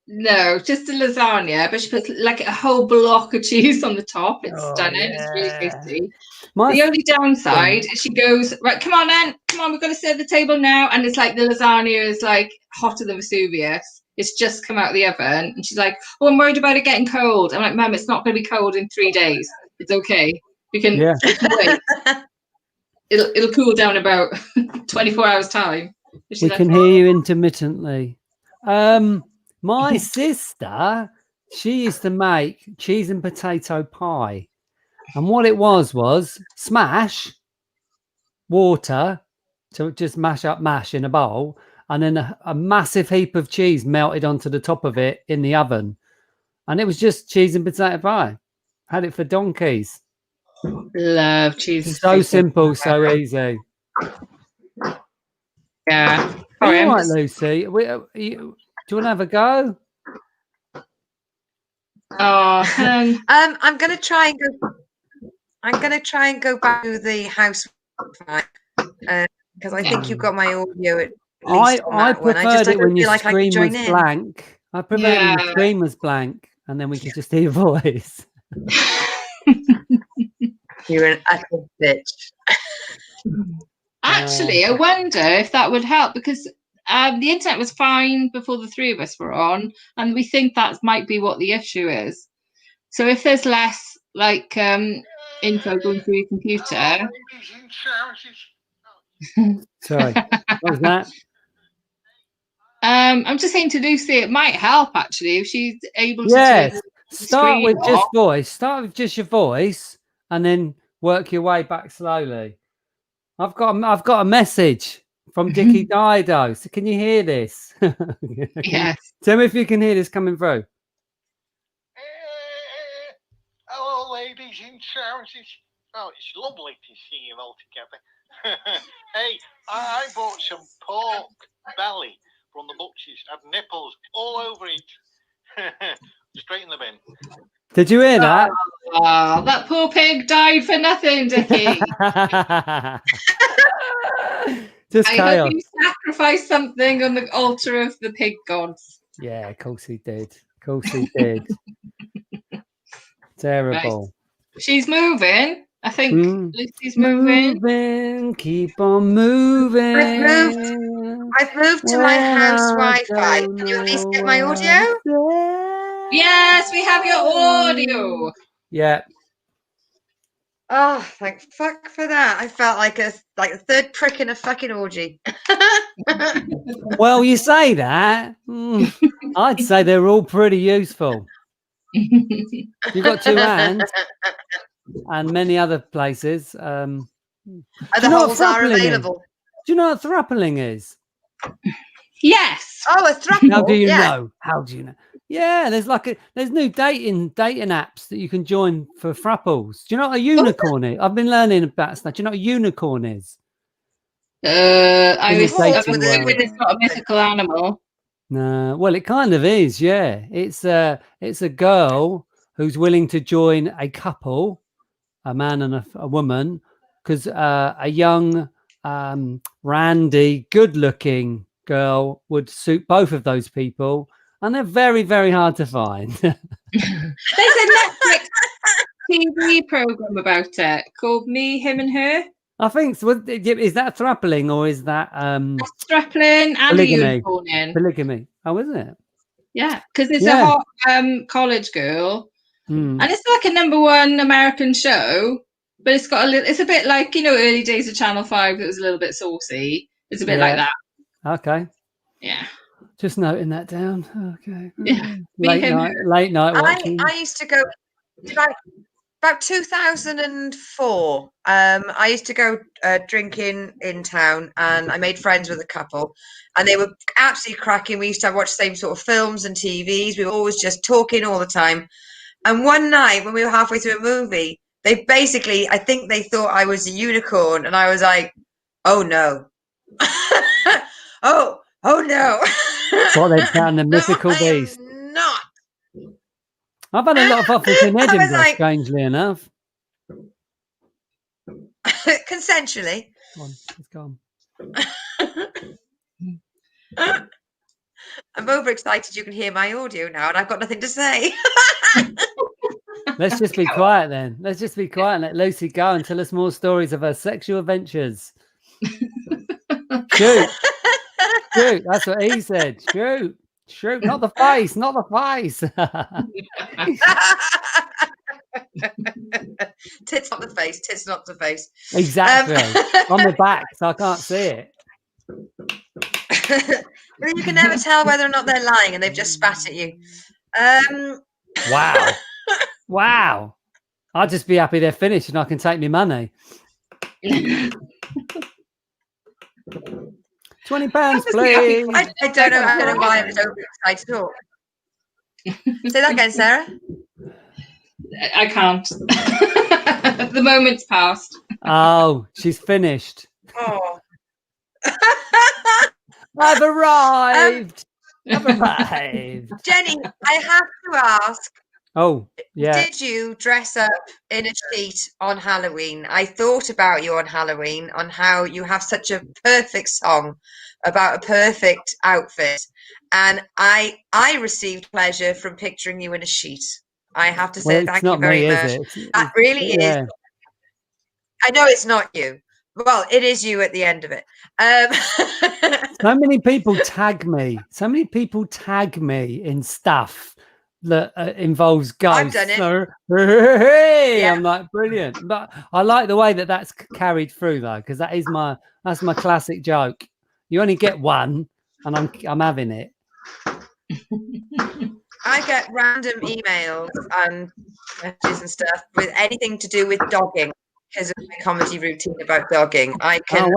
No, just a lasagna, but she puts like a whole block of cheese on the top. It's stunning. Yeah. It's really tasty. The only downside is she goes, right, come on then. Come on, we've got to sit at the table now. And it's like the lasagna is like hotter than Vesuvius. It's just come out of the oven. And she's like, oh, I'm worried about it getting cold. I'm like, Mum, it's not going to be cold in 3 days. It's okay. We can wait. It'll cool down about 24 hours time. We can hear you intermittently. My sister, she used to make cheese and potato pie. And what it was smash, water, to just mash up mash in a bowl, and then a massive heap of cheese melted onto the top of it in the oven. And it was just cheese and potato pie. Had it for donkeys. Love cheese. So simple, so easy. Yeah. All right, Lucy. Do you want to have a go? Oh, I'm going to try and go. I'm going to try and go back to the house because I think you've got my audio at least on that one. I just when your feel like screen I could was join in. blank. I prefer when the screen was blank, and then we could just hear your voice. You're an utter bitch. Actually, I wonder if that would help because the internet was fine before the three of us were on, and we think that might be what the issue is. So if there's less like info going through your computer. Sorry, what was that? I'm just saying to Lucy, it might help actually if she's able to turn the start with off. just voice. Start with just your voice, and then work your way back slowly. I've got a message from Dickie Dido. So can you hear this? Yes. Tell me if you can hear this coming through. Hello, ladies and gents. Oh, it's lovely to see you all together. Hey, I bought some pork belly from the butchers. Had nipples all over it. Straight in the bin. Did you hear that? Oh, that poor pig died for nothing, Dickie. Just I chaos. hope you sacrificed something on the altar of the pig gods. Yeah, of course he did. Of course he did. Terrible. Right. She's moving. I think Lucy's moving. Keep on moving. I've moved to my house Wi-Fi. Can you at least get my audio? Yes, we have your audio. Yeah. Oh, thank fuck for that. I felt like a third prick in a fucking orgy. Well, you say that. I'd say they're all pretty useful. You've got 2 hands and many other places. The holes are available. Do you know what thruppling is? Yes. Oh, a thruple. How do you know? How do you know? Yeah, there's new dating apps that you can join for thruples. Do you know what a unicorn is? I've been learning about stuff. Do you know what a unicorn is? I was hoping it's not a mythical animal. No, well, it kind of is. Yeah, it's a girl who's willing to join a couple a man and a woman, because a young, randy, good-looking girl would suit both of those people, and they're very, very hard to find. There's a Netflix TV program about it called Me, Him, and Her. I think so. Is that thruppling or is that Strappling and polygamy? a unicorn in. Polygamy. Oh, is it? Yeah, because it's a hot college girl, and it's like a #1 American show, but it's got it's a bit like, you know, early days of Channel 5. It was a little bit saucy. It's a bit like that. Okay. Yeah. Just noting that down. Okay. Yeah. Late night watching. I used to go about 2004. I used to go drinking in town, and I made friends with a couple, and they were absolutely cracking. We used to watch the same sort of films and TVs. We were always just talking all the time. And one night when we were halfway through a movie, they basically, I think they thought I was a unicorn, and I was like, oh no. oh no. What they've done, the mythical beast. Not. I've had a lot of offers in Edinburgh, like, strangely enough. Consensually. Come on, it's gone. I'm overexcited. You can hear my audio now, and I've got nothing to say. Let's just be quiet then. Let's just be quiet and let Lucy go and tell us more stories of her sexual adventures. Shoot. Shoot. That's what he said. Shoot. Shoot. Not the face. Not the face. Tits not the face. Tits not the face. Exactly. On the back, so I can't see it. You can never tell whether or not they're lying, and they've just spat at you. Wow. Wow. I'll just be happy they're finished and I can take my money. £20, please. I don't know why I was overexcited at all. Say that again, Sarah. I can't. The moment's passed. Oh, she's finished. Oh. I've arrived. I've arrived. Jenny, I have to ask. Oh, yeah. Did you dress up in a sheet on Halloween? I thought about you on Halloween, on how you have such a perfect song about a perfect outfit. And I received pleasure from picturing you in a sheet. I have to say thank you very much. That really is. I know it's not you. Well, it is you at the end of it. So many people tag me. So many people tag me in stuff that involves ghosts. I've done it. Hey, I'm like, brilliant. But I like the way that that's carried through though, because that's my classic joke. You only get one, and I'm having it. I get random emails and messages and stuff with anything to do with dogging. Because of my comedy routine about dogging, I can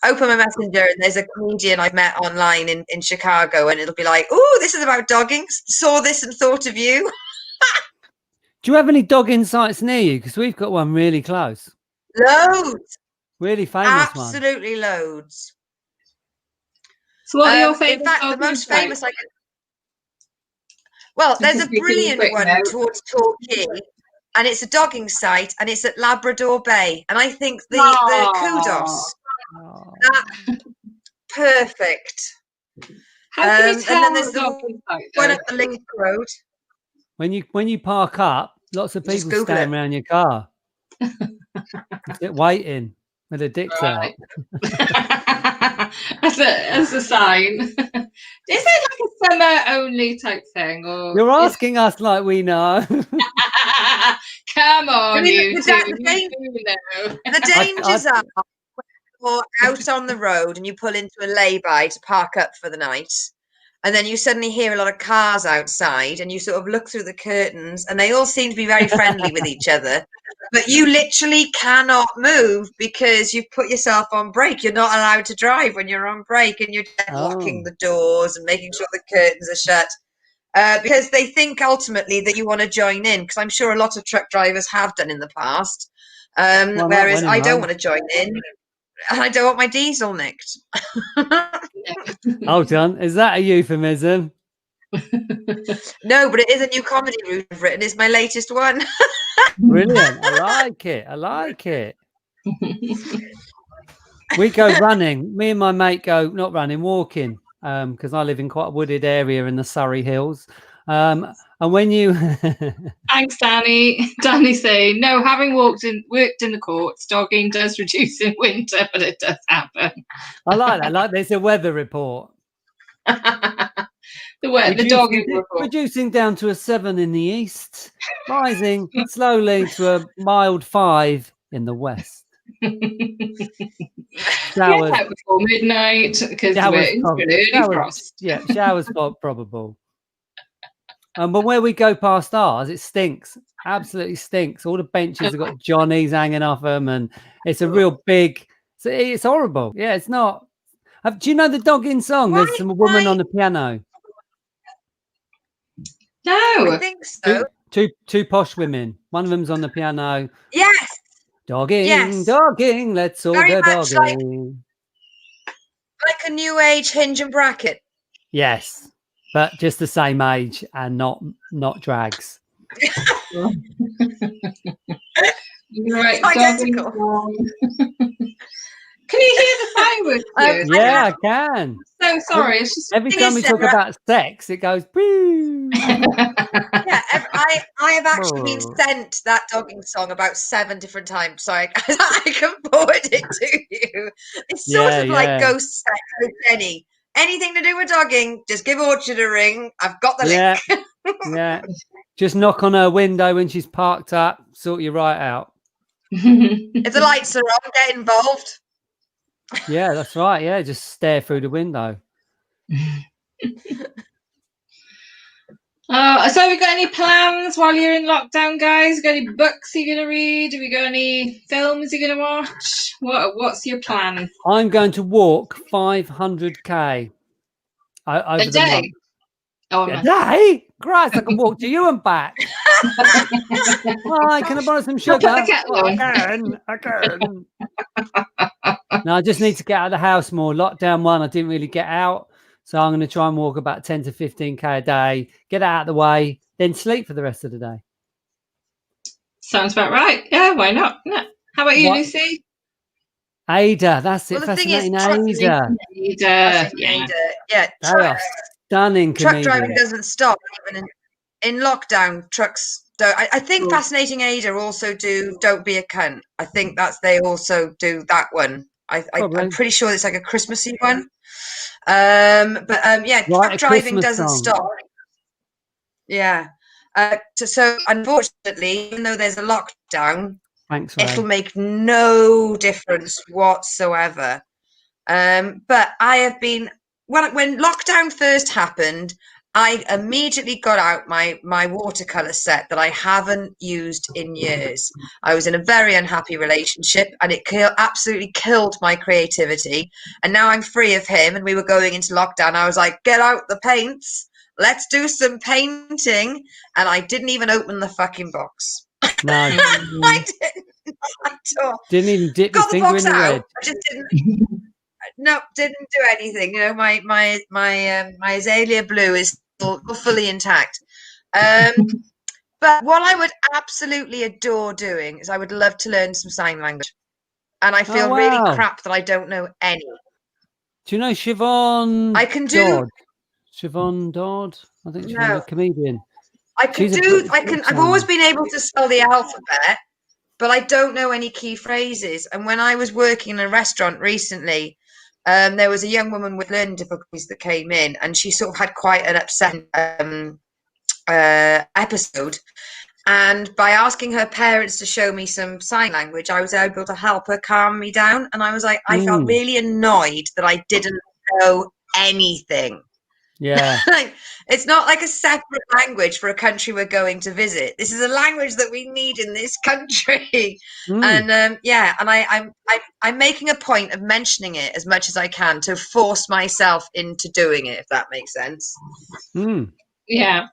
open my messenger and there's a comedian I've met online in Chicago, and it'll be like, "Oh, this is about dogging. Saw this and thought of you." Do you have any dogging sites near you? Because we've got one really close. Loads. Really famous one. Absolutely loads. So what are your favourite? In fact, the most famous I can. Well, there's a brilliant one towards Torquay. And it's a dogging site, and it's at Labrador Bay. And I think the kudos, perfect. How can you tell? And then there's the one at the Link Road. When you park up, lots of people stand around your car, waiting with their dicks out. As a sign. Is it like a summer only type thing? Or you're asking us like we know. Come on, the dangers are you're out on the road and you pull into a lay-by to park up for the night, and then you suddenly hear a lot of cars outside, and you sort of look through the curtains, and they all seem to be very friendly with each other, but you literally cannot move because you've put yourself on break. You're not allowed to drive when you're on break, and you're locking the doors and making sure the curtains are shut. Because they think ultimately that you want to join in, because I'm sure a lot of truck drivers have done in the past. Whereas I don't want to join in, and I don't want my diesel nicked. Hold on, is that a euphemism? No, but it is a new comedy route I've written. It's my latest one. Brilliant. I like it. I like it. We go running. Me and my mate go not running, walking. Because I live in quite a wooded area in the Surrey Hills. And when you Thanks, Danny. Danny saying, no, having worked in the courts, dogging does reduce in winter, but it does happen. I like that. Like there's a weather report. The dogging report. Reducing down to a 7 in the east, rising slowly to a mild 5 in the west. Showers before midnight because early frost. Yeah, showers probable. But where we go past ours, it stinks. Absolutely stinks. All the benches have got Johnnies hanging off them, and it's a real big. It's horrible. Yeah, it's not. Do you know the dogging song? There's some woman on the piano. No, I think so. Two posh women. One of them's on the piano. Yes. Dogging, dogging. Let's all Very go much dogging. Like a new age Hinge and Bracket. Yes, but just the same age and not drags. Right, identical. Can you hear the fireworks? Yeah, I can. So sorry. It's just every time we talk about sex, it goes. Yeah, I have actually been sent that dogging song about 7 different times, so I can forward it to you. It's sort of like ghost sex with Jenny. Anything to do with dogging, just give Orchard a ring. I've got the link. Yeah. Just knock on her window when she's parked up, sort you right out. If the lights are on, get involved. Yeah, that's right. Yeah, just stare through the window. So have we got any plans while you're in lockdown, guys? Got any books you're going to read? Have you got any films you're going to watch? What's your plan? I'm going to walk 500k over the day. month. Oh, a day? Christ, I can walk to you and back. Hi, can I borrow some sugar? I can. No, I just need to get out of the house more. Lockdown 1, I didn't really get out. So I'm going to try and walk about 10 to 15k a day, get out of the way, then sleep for the rest of the day. Sounds about right. Yeah, why not? Yeah. How about you, Lucy? Ada, that's it. Well, the thing is, Ada. Yeah. Stunning. Truck driving doesn't stop even in lockdown. Trucks don't. I think Fascinating Ada also do Don't Be a Cunt. I think they also do that one. I'm pretty sure it's like a Christmassy one. Truck driving doesn't stop. Yeah. So unfortunately, even though there's a lockdown, it'll make no difference whatsoever. But I have been when lockdown first happened, I immediately got out my watercolor set that I haven't used in years. I was in a very unhappy relationship and it absolutely killed my creativity. And now I'm free of him and we were going into lockdown. I was like, get out the paints. Let's do some painting. And I didn't even open the fucking box. No. I didn't even dip your finger in the red. I just didn't. No, didn't do anything. You know, my azalea blue is still fully intact. But what I would absolutely adore doing is I would love to learn some sign language. And I feel really crap that I don't know any. Do you know Siobhan? I can do Siobhan Dodd. I think she's a comedian. I've always been able to spell the alphabet, but I don't know any key phrases. And when I was working in a restaurant recently, there was a young woman with learning difficulties that came in, and she sort of had quite an upsetting episode. And by asking her parents to show me some sign language, I was able to help her calm me down. And I was like, I felt really annoyed that I didn't know anything. Yeah. It's not like a separate language for a country we're going to visit. This is a language that we need in this country. And I'm making a point of mentioning it as much as I can to force myself into doing it, if that makes sense. Yeah.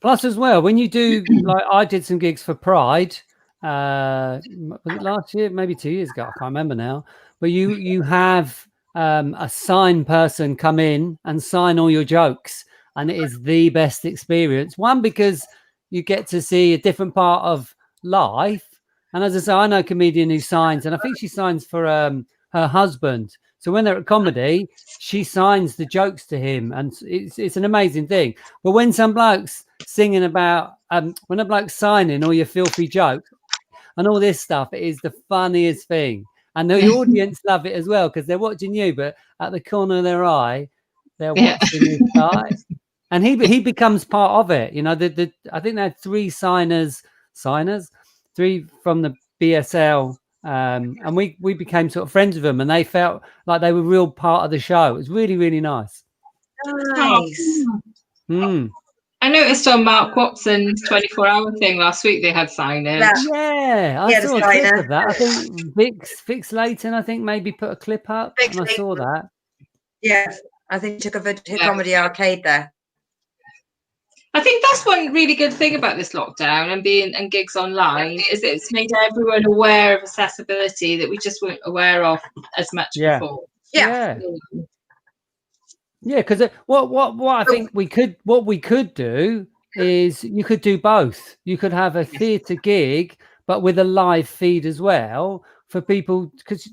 Plus, as well, when you do, like I did some gigs for Pride, was it last year? Maybe 2 years ago. I can't remember now. But you have a sign person come in and sign all your jokes. and it is the best experience. One, because you get to see a different part of life. And as I say, I know a comedian who signs, and I think she signs for her husband. So when they're at comedy, she signs the jokes to him, and it's an amazing thing. But when some bloke's singing about, when a bloke's signing all your filthy jokes and all this stuff, it is the funniest thing. And the audience love it as well because they're watching you, but at the corner of their eye, they're watching this guy. And he becomes part of it. You know, I think they had three signers, three from the BSL, and we became sort of friends with them, and they felt like they were real part of the show. It was really, really nice. Nice. I noticed on Mark Watson's 24-hour thing last week they had signage. Yeah, I saw a clip of that. I think Vix Layton, I think, maybe put a clip up, and I saw that. Yeah, I think he took a comedy arcade there. I think that's one really good thing about this lockdown and gigs online is it's made everyone aware of accessibility that we just weren't aware of as much before. Yeah, because what I think we could do is you could do both. You could have a theatre gig, but with a live feed as well for people, because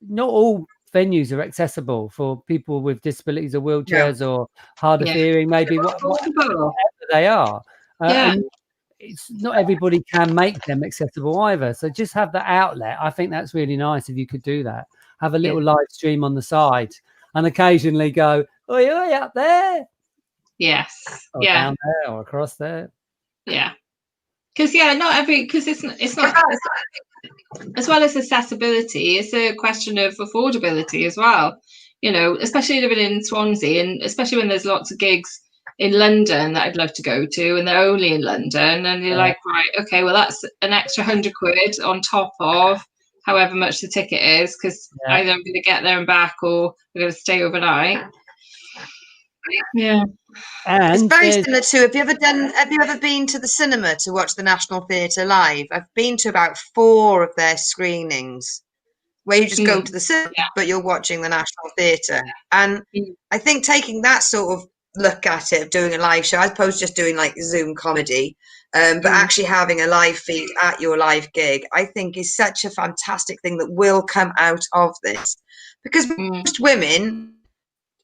not all venues are accessible for people with disabilities or wheelchairs or hard of hearing, maybe whatever they are. And it's not everybody can make them accessible either. So just have the outlet. I think that's really nice if you could do that. Have a little live stream on the side and occasionally go, oi, up there. Yes. Or down there or across there. Yeah. Because it's not as well as accessibility, it's a question of affordability as well. You know, especially living in Swansea, and especially when there's lots of gigs in London that I'd love to go to, and they're only in London, and you're like, right, okay, well that's an extra £100 on top of however much the ticket is, because either I'm going to get there and back or I'm going to stay overnight. Yeah. And it's very similar to, have you ever been to the cinema to watch the National Theatre live? I've been to about 4 of their screenings where you just go to the cinema, but you're watching the National Theatre. And I think taking that sort of look at it, of doing a live show, as opposed to just doing like Zoom comedy, but actually having a live feed at your live gig, I think is such a fantastic thing that will come out of this. Because most women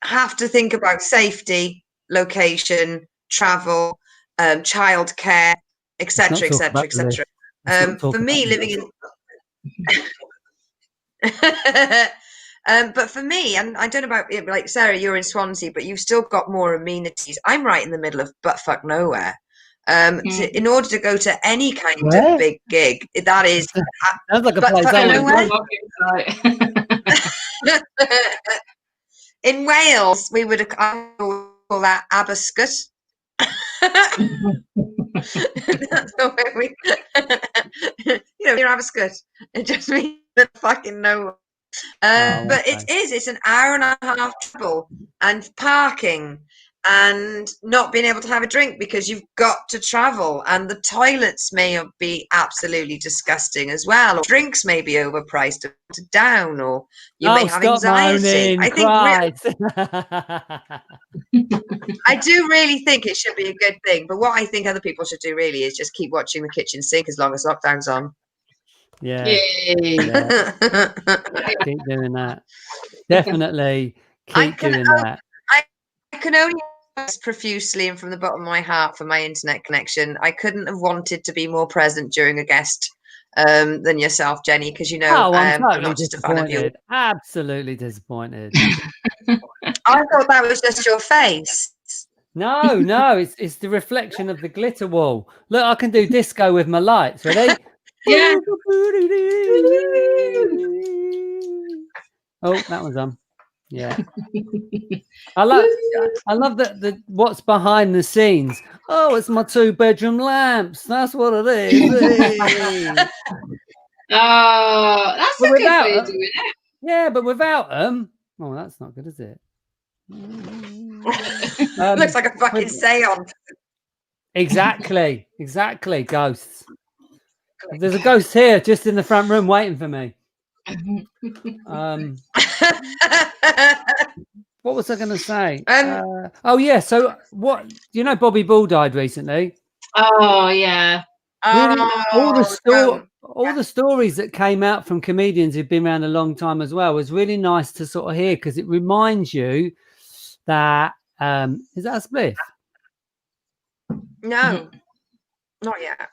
have to think about safety, location, travel, childcare, etc., etc., etc. For me, living in but for me, and I don't know about like Sarah, you're in Swansea, but you've still got more amenities. I'm right in the middle of buttfuck nowhere. So in order to go to any kind of big gig, that is sounds like a place in Wales, we would call that Aberystwyth. That's the way we, you're Aberystwyth. It just means that fucking nowhere. But it's an hour and a half travel and parking and not being able to have a drink because you've got to travel, and the toilets may be absolutely disgusting as well, or drinks may be overpriced or down, or you may have anxiety. I think I do really think it should be a good thing, but what I think other people should do really is just keep watching the kitchen sink as long as lockdown's on. Yeah. Keep doing that. Definitely keep doing that. I can only profusely and from the bottom of my heart for my internet connection. I couldn't have wanted to be more present during a guest than yourself, Jenny, because I'm totally not just a fan of you. Absolutely disappointed. I thought that was just your face. No, it's the reflection of the glitter wall. Look, I can do disco with my lights. Ready? Yeah. Oh, that was yeah. I love that what's behind the scenes. Oh, it's my 2-bedroom lamps. That's what it is. Oh, that's a good way of doing it. Yeah, but without them, that's not good, is it? Looks like a fucking seance. Exactly. Ghosts. There's a ghost here, just in the front room, waiting for me. What What was I going to say? Oh yeah. So what? Bobby Bull died recently. Oh yeah. Really, all Oh, the stories that came out from comedians who've been around a long time as well was really nice to sort of hear, because it reminds you that is that a spliff? no, not yet.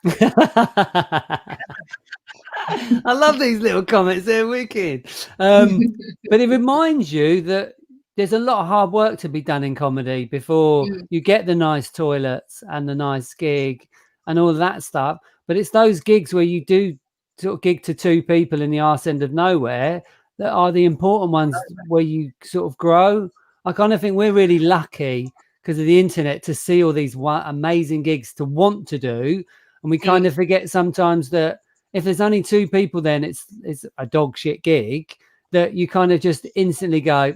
I love these little comments. They're wicked. But it reminds you that there's a lot of hard work to be done in comedy before you get the nice toilets and the nice gig and all of that stuff. But it's those gigs where you do sort of gig to two people in the arse end of nowhere that are the important ones, where you sort of grow. I kind of think we're really lucky because of the internet to see all these amazing gigs to want to do. And we kind of forget sometimes that if there's only two people, then it's a dog shit gig that you kind of just instantly go,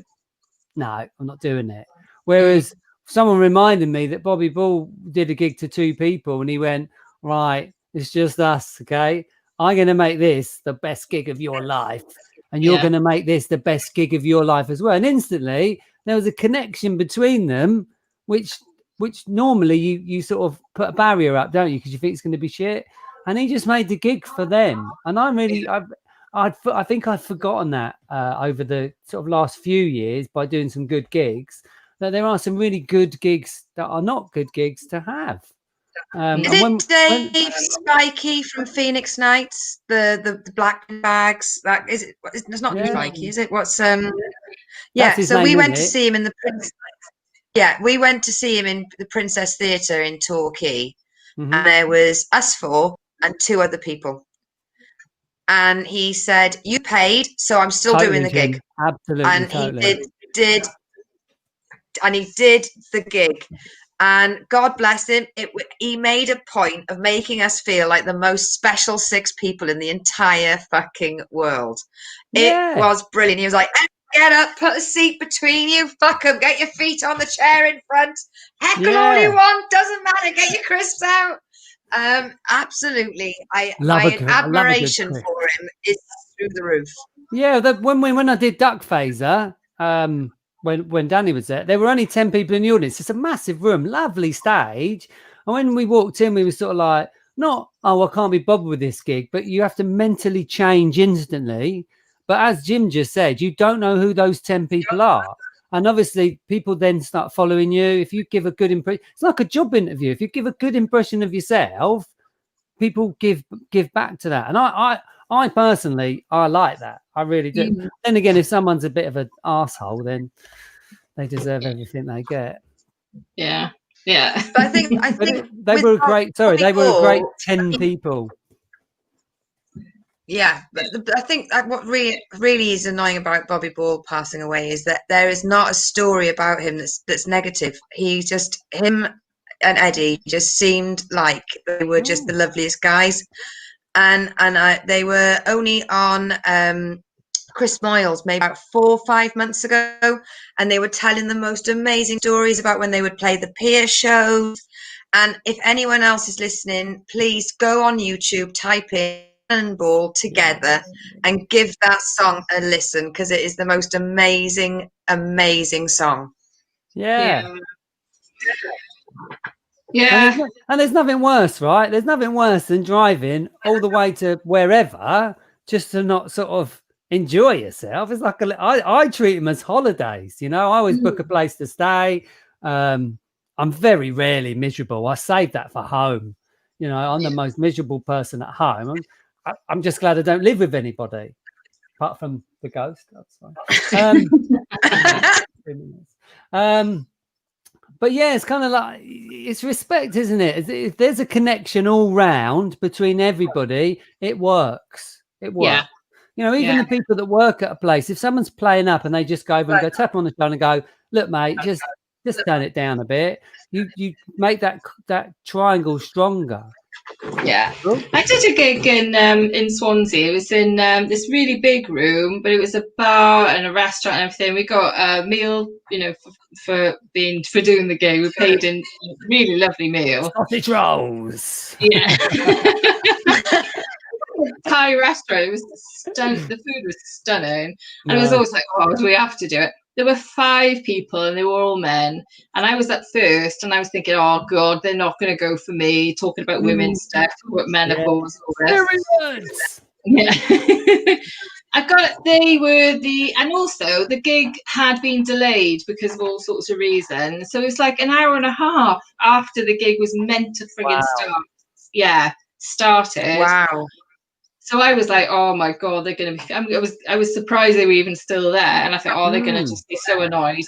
no, I'm not doing it. Whereas someone reminded me that Bobby Bull did a gig to two people and he went, right, it's just us, okay? I'm going to make this the best gig of your life. And you're going to make this the best gig of your life as well. And instantly there was a connection between them, which normally you sort of put a barrier up, don't you? Because you think it's going to be shit. And he just made the gig for them. And I think I've forgotten that over the sort of last few years by doing some good gigs, that there are some really good gigs that are not good gigs to have. Is it Dave Spikey from Phoenix Nights? The black bags? That is it. It's not Spikey, is it? What's yeah. So we went to see him in the Prince. Yeah, we went to see him in the Princess Theatre in Torquay, and there was us four and two other people. And he said, "You paid, so I'm still doing the gig." Absolutely, and he did, and he did the gig. And God bless him, he made a point of making us feel like the most special 6 people in the entire fucking world. It was brilliant. He was like, get up, put a seat between you, fuck them, get your feet on the chair in front, heckle all you want, doesn't matter, get your crisps out. Absolutely. My admiration for him is through the roof. Yeah, when I did Duck Phaser, when Danny was there were only 10 people in the audience. It's a massive room, lovely stage. And when we walked in, we were sort of like, not, oh, I can't be bothered with this gig, but you have to mentally change instantly. But as Jim just said, you don't know who those 10 people are. And obviously people then start following you. If you give a good impression, it's like a job interview. If you give a good impression of yourself, people give back to that. And I personally, I like that. I really do. Then again, if someone's a bit of an arsehole, then they deserve everything they get. Yeah. Yeah. But I think they were a great 10 people. Yeah, but I think what really is annoying about Bobby Bull passing away is that there is not a story about him that's negative. Him and Eddie just seemed like they were just the loveliest guys, and they were only on Chris Moyles maybe about 4 or 5 months ago, and they were telling the most amazing stories about when they would play the peer shows. And if anyone else is listening, please go on YouTube, type in Ball together and give that song a listen, because it is the most amazing song. Yeah. And there's nothing worse, right? There's nothing worse than driving all the way to wherever just to not sort of enjoy yourself. It's like I treat them as holidays, I always book a place to stay. I'm very rarely miserable. I save that for home. I'm the most miserable person at home. I'm just glad I don't live with anybody, apart from the ghost. That's fine. But yeah, it's kind of like, it's respect, isn't it? If there's a connection all round between everybody, it works. It works. Yeah. Even the people that work at a place, if someone's playing up and they just go over and go tap on the shoulder and go, look, mate, just turn it down a bit. You make that triangle stronger. Yeah, I did a gig in Swansea. It was in this really big room, but it was a bar and a restaurant and everything. We got a meal, for doing the gig. We paid in a really lovely meal. Sausage rolls. Yeah. Thai restaurant. It was the food was stunning, and it was always like, oh, do we have to do it? there were 5 people and they were all men. And I was at first and I was thinking, oh God, they're not going to go for me, talking about women's stuff, menopause, all this. Periods. Yeah. And also the gig had been delayed because of all sorts of reasons. So it was like an hour and a half after the gig was meant to friggin' start. Yeah, started. Wow. So I was like, oh my God, they're going to be, I was surprised they were even still there. And I thought, oh, they're going to just be so annoyed.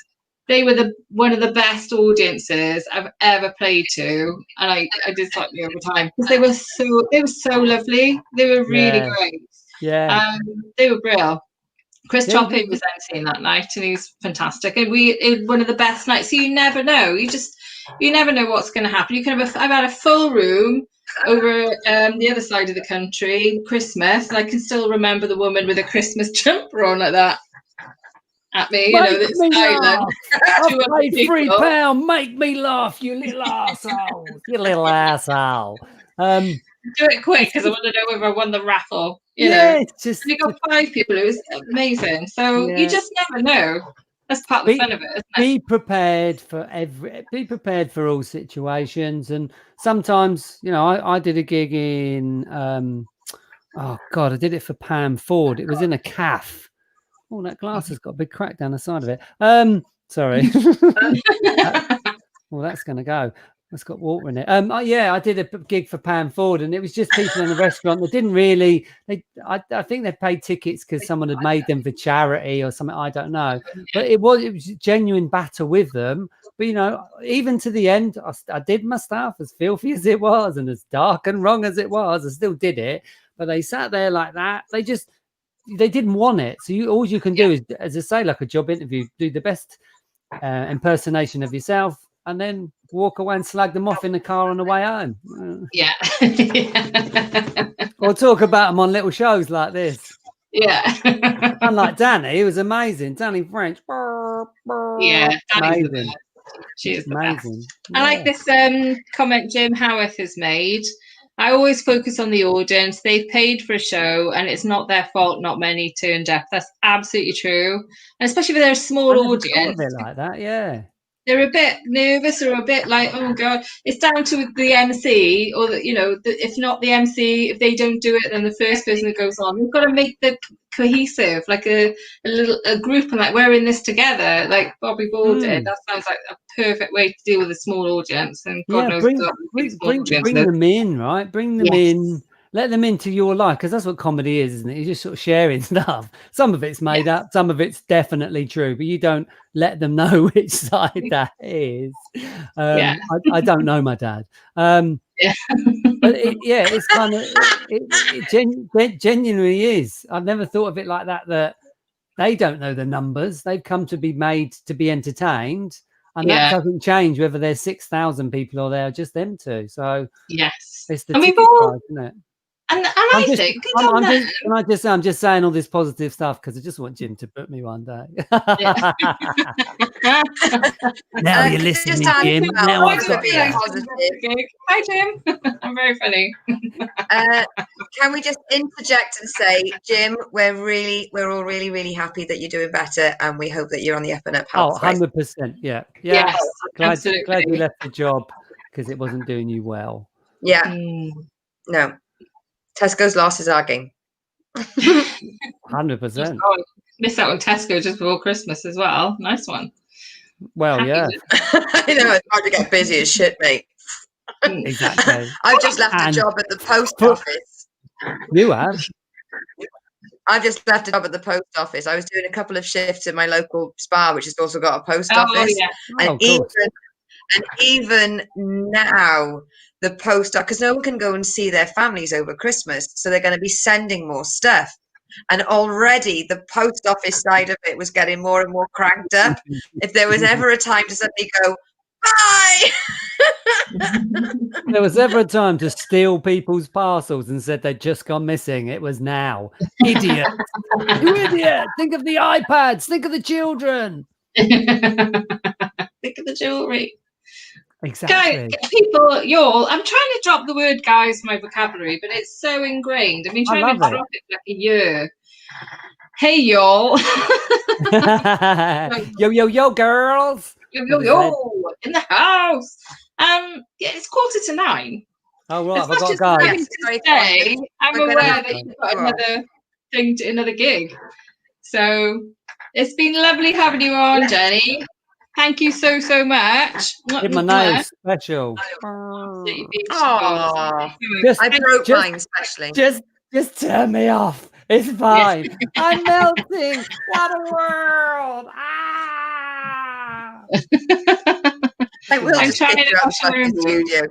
They were one of the best audiences I've ever played to. And I did like the over time because they were so lovely. They were really great. Yeah. They were brilliant. Chris Topping was emceeing that night and he was fantastic. And it one of the best nights. So you never know. You never know what's going to happen. You can have I've had a full room over the other side of the country, Christmas, and I can still remember the woman with a Christmas jumper on like that at me, that's silent. I've paid £3. Make me laugh, you little asshole. You little asshole. Do it quick because I want to know whether I won the raffle. You know, it's just we got 5 people. It was amazing. So you just never know. That's part of the fun of it, isn't it? Be prepared for all situations. And sometimes, I did a gig in I did it for Pam Ford. It was in a calf. Oh, that glass has got a big crack down the side of it. Sorry. Well, that's gonna go. It's got water in it. I did a gig for Pam Ford, and it was just people in the restaurant that didn't really. I think they paid tickets because someone had made them for charity or something. I don't know, but it was genuine battle with them. But even to the end, I did my stuff as filthy as it was and as dark and wrong as it was. I still did it, but they sat there like that. They didn't want it. So all you can do is, as I say, like a job interview, do the best impersonation of yourself. And then walk away and slag them off in the car on the way home. Yeah. Or talk about them on little shows like this. Yeah. Unlike Danny, it was amazing. Danny French. Yeah, amazing. She is amazing. I like this comment Jim Howarth has made. I always focus on the audience. They've paid for a show and it's not their fault not many turned up. That's absolutely true. And especially if they're a small audience. A bit like that, yeah. They're a bit nervous or a bit like, oh God, it's down to the MC or if not the MC, if they don't do it, then the first person that goes on. We've got to make the cohesive, like a group, and like we're in this together, like Bobby Ball did. That sounds like a perfect way to deal with a small audience. And God knows bring them in, right? Bring them in. Let them into your life, because that's what comedy is, isn't it? You're just sort of sharing stuff. Some of it's made up, some of it's definitely true, but you don't let them know which side that is. I don't know my dad. But it's kind of, it genuinely is. I've never thought of it like that they don't know the numbers. They've come to be made to be entertained. And that doesn't change whether there's 6,000 people or they're just them two. So it's the ticket price, isn't it? And I'm just saying all this positive stuff because I just want Jim to book me one day. Now you're listening, Jim. Now I've got positive. Hi, Jim. I'm very funny. Can we just interject and say, Jim, we're all really, really happy that you're doing better, and we hope that you're on the up and up. 100%. Yeah. Yes, glad you left the job because it wasn't doing you well. Yeah. No. Tesco's loss is our game. 100%. Oh, missed out on Tesco just before Christmas as well. Nice one. Well, Happy yeah. I know, it's hard to get busy as shit, mate. Exactly. I've just left a job at the post office. You have? I've just left a job at the post office. I was doing a couple of shifts in my local spa, which has also got a post office. Yeah. And even now, the post, because no one can go and see their families over Christmas, so they're going to be sending more stuff. And already the post office side of it was getting more and more cranked up. If there was ever a time to suddenly go, bye! There was ever a time to steal people's parcels and said they'd just gone missing. It was now. Idiot. You idiot. Think of the iPads. Think of the children. Think of the jewellery. Exactly. Guys, people, I'm trying to drop the word guys from my vocabulary, but it's so ingrained. I've been trying to drop it for like a year. Hey, y'all. Yo, yo, yo, girls. Yo, yo, yo, in the house. Yeah, it's 8:45. Oh, right. As Have I much got to as go? I'm Yes, having it's to very say, important. I'm We're gonna aware have that to you've got go on. another gig. So it's been lovely having you on, Jenny. Thank you so much. Did my nails special. Absolutely beautiful. Aw. Just, I broke just, mine, especially. just turn me off. It's fine. I'm melting. What a world. Ah. I will I'm just trying kick to you out go the fucking to the room. studio.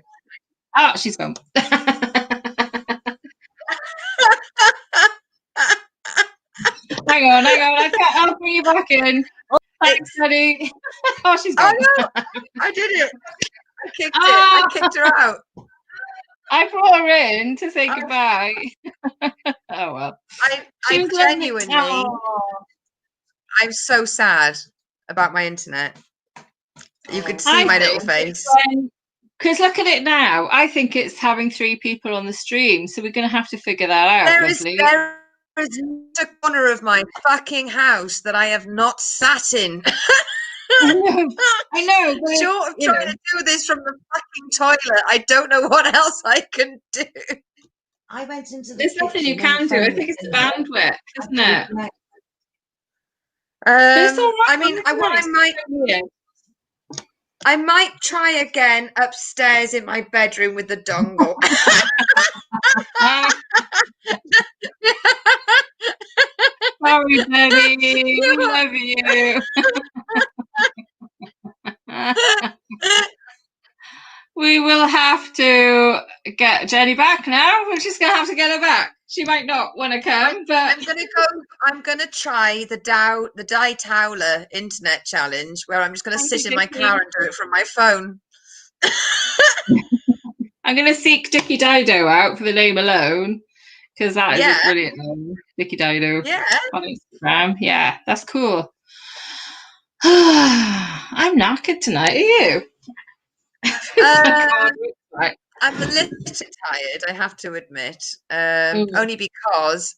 Oh, she's gone. Hang on. I'll bring you back in. Thanks, Jenny. Oh, she's Oh gone. no, I did it. I kicked it. I kicked her out. I brought her in to say goodbye. Oh well. I genuinely, I'm so sad about my internet. You could see my little face. Because look at it now. I think it's having 3 people on the stream, so we're going to have to figure that out. There is a corner of my fucking house that I have not sat in. I know. Short of trying to do this from the fucking toilet, I don't know what else I can do. I went into the There's nothing you kitchen can do. I think it's the bandwidth, isn't it? It's all right. I mean, I might try again upstairs in my bedroom with the dongle. Sorry, Jenny. We love you. We will have to get Jenny back now. We're just going to have to get her back. She might not want to come, but I'm gonna try the Die Towler internet challenge, where I'm just gonna sit in my car and do it from my phone. I'm going to seek Dicky Dido out for the name alone, because that is a brilliant name, Dicky Dido. Yeah. On Instagram. Yeah, that's cool. I'm knackered tonight. Are you? I'm a little tired, I have to admit. Only because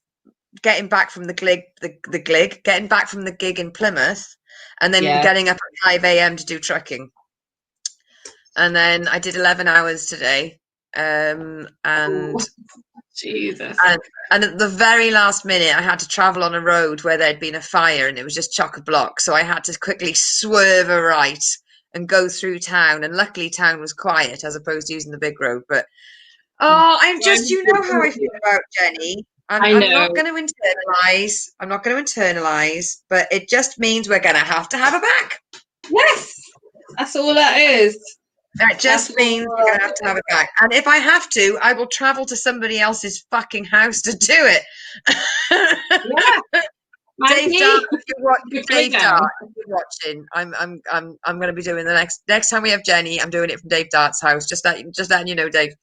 getting back from getting back from the gig in Plymouth, and then getting up at 5 a.m. to do trucking. And then I did 11 hours today. Jesus. And at the very last minute, I had to travel on a road where there'd been a fire and it was just chock-a-block. So I had to quickly swerve a right and go through town. And luckily, town was quiet as opposed to using the big road. But I'm just, you know how I feel about Jenny. I'm not going to internalize. I'm not going to internalize. But it just means we're going to have her back. Yes, that's all that is. That just means we're going to have her back. And if I have to, I will travel to somebody else's fucking house to do it. Yeah. Dave Dart, if you're watching, I'm going to be doing the next time we have Jenny. I'm doing it from Dave Dart's house. Just letting you know, Dave.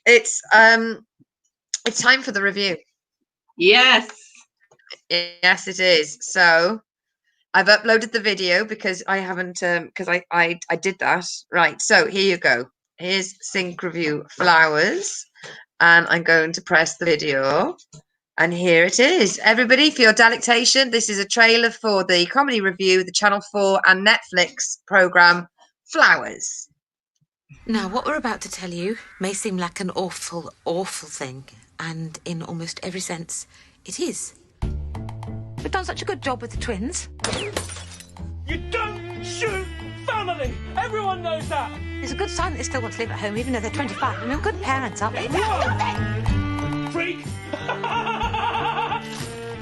It's time for the review. Yes. Yes, it is. So I've uploaded the video because I haven't, because I did that. Right, so here you go. Here's Sync Review Flowers, and I'm going to press the video, and here it is. Everybody, for your delectation, this is a trailer for the comedy review, the Channel 4 and Netflix program, Flowers. Now, what we're about to tell you may seem like an awful, awful thing, and in almost every sense, it is. We've done such a good job with the twins. You don't shoot family! Everyone knows that! It's a good sign that they still want to live at home, even though they're 25. I mean, good parents, aren't they? Freak! I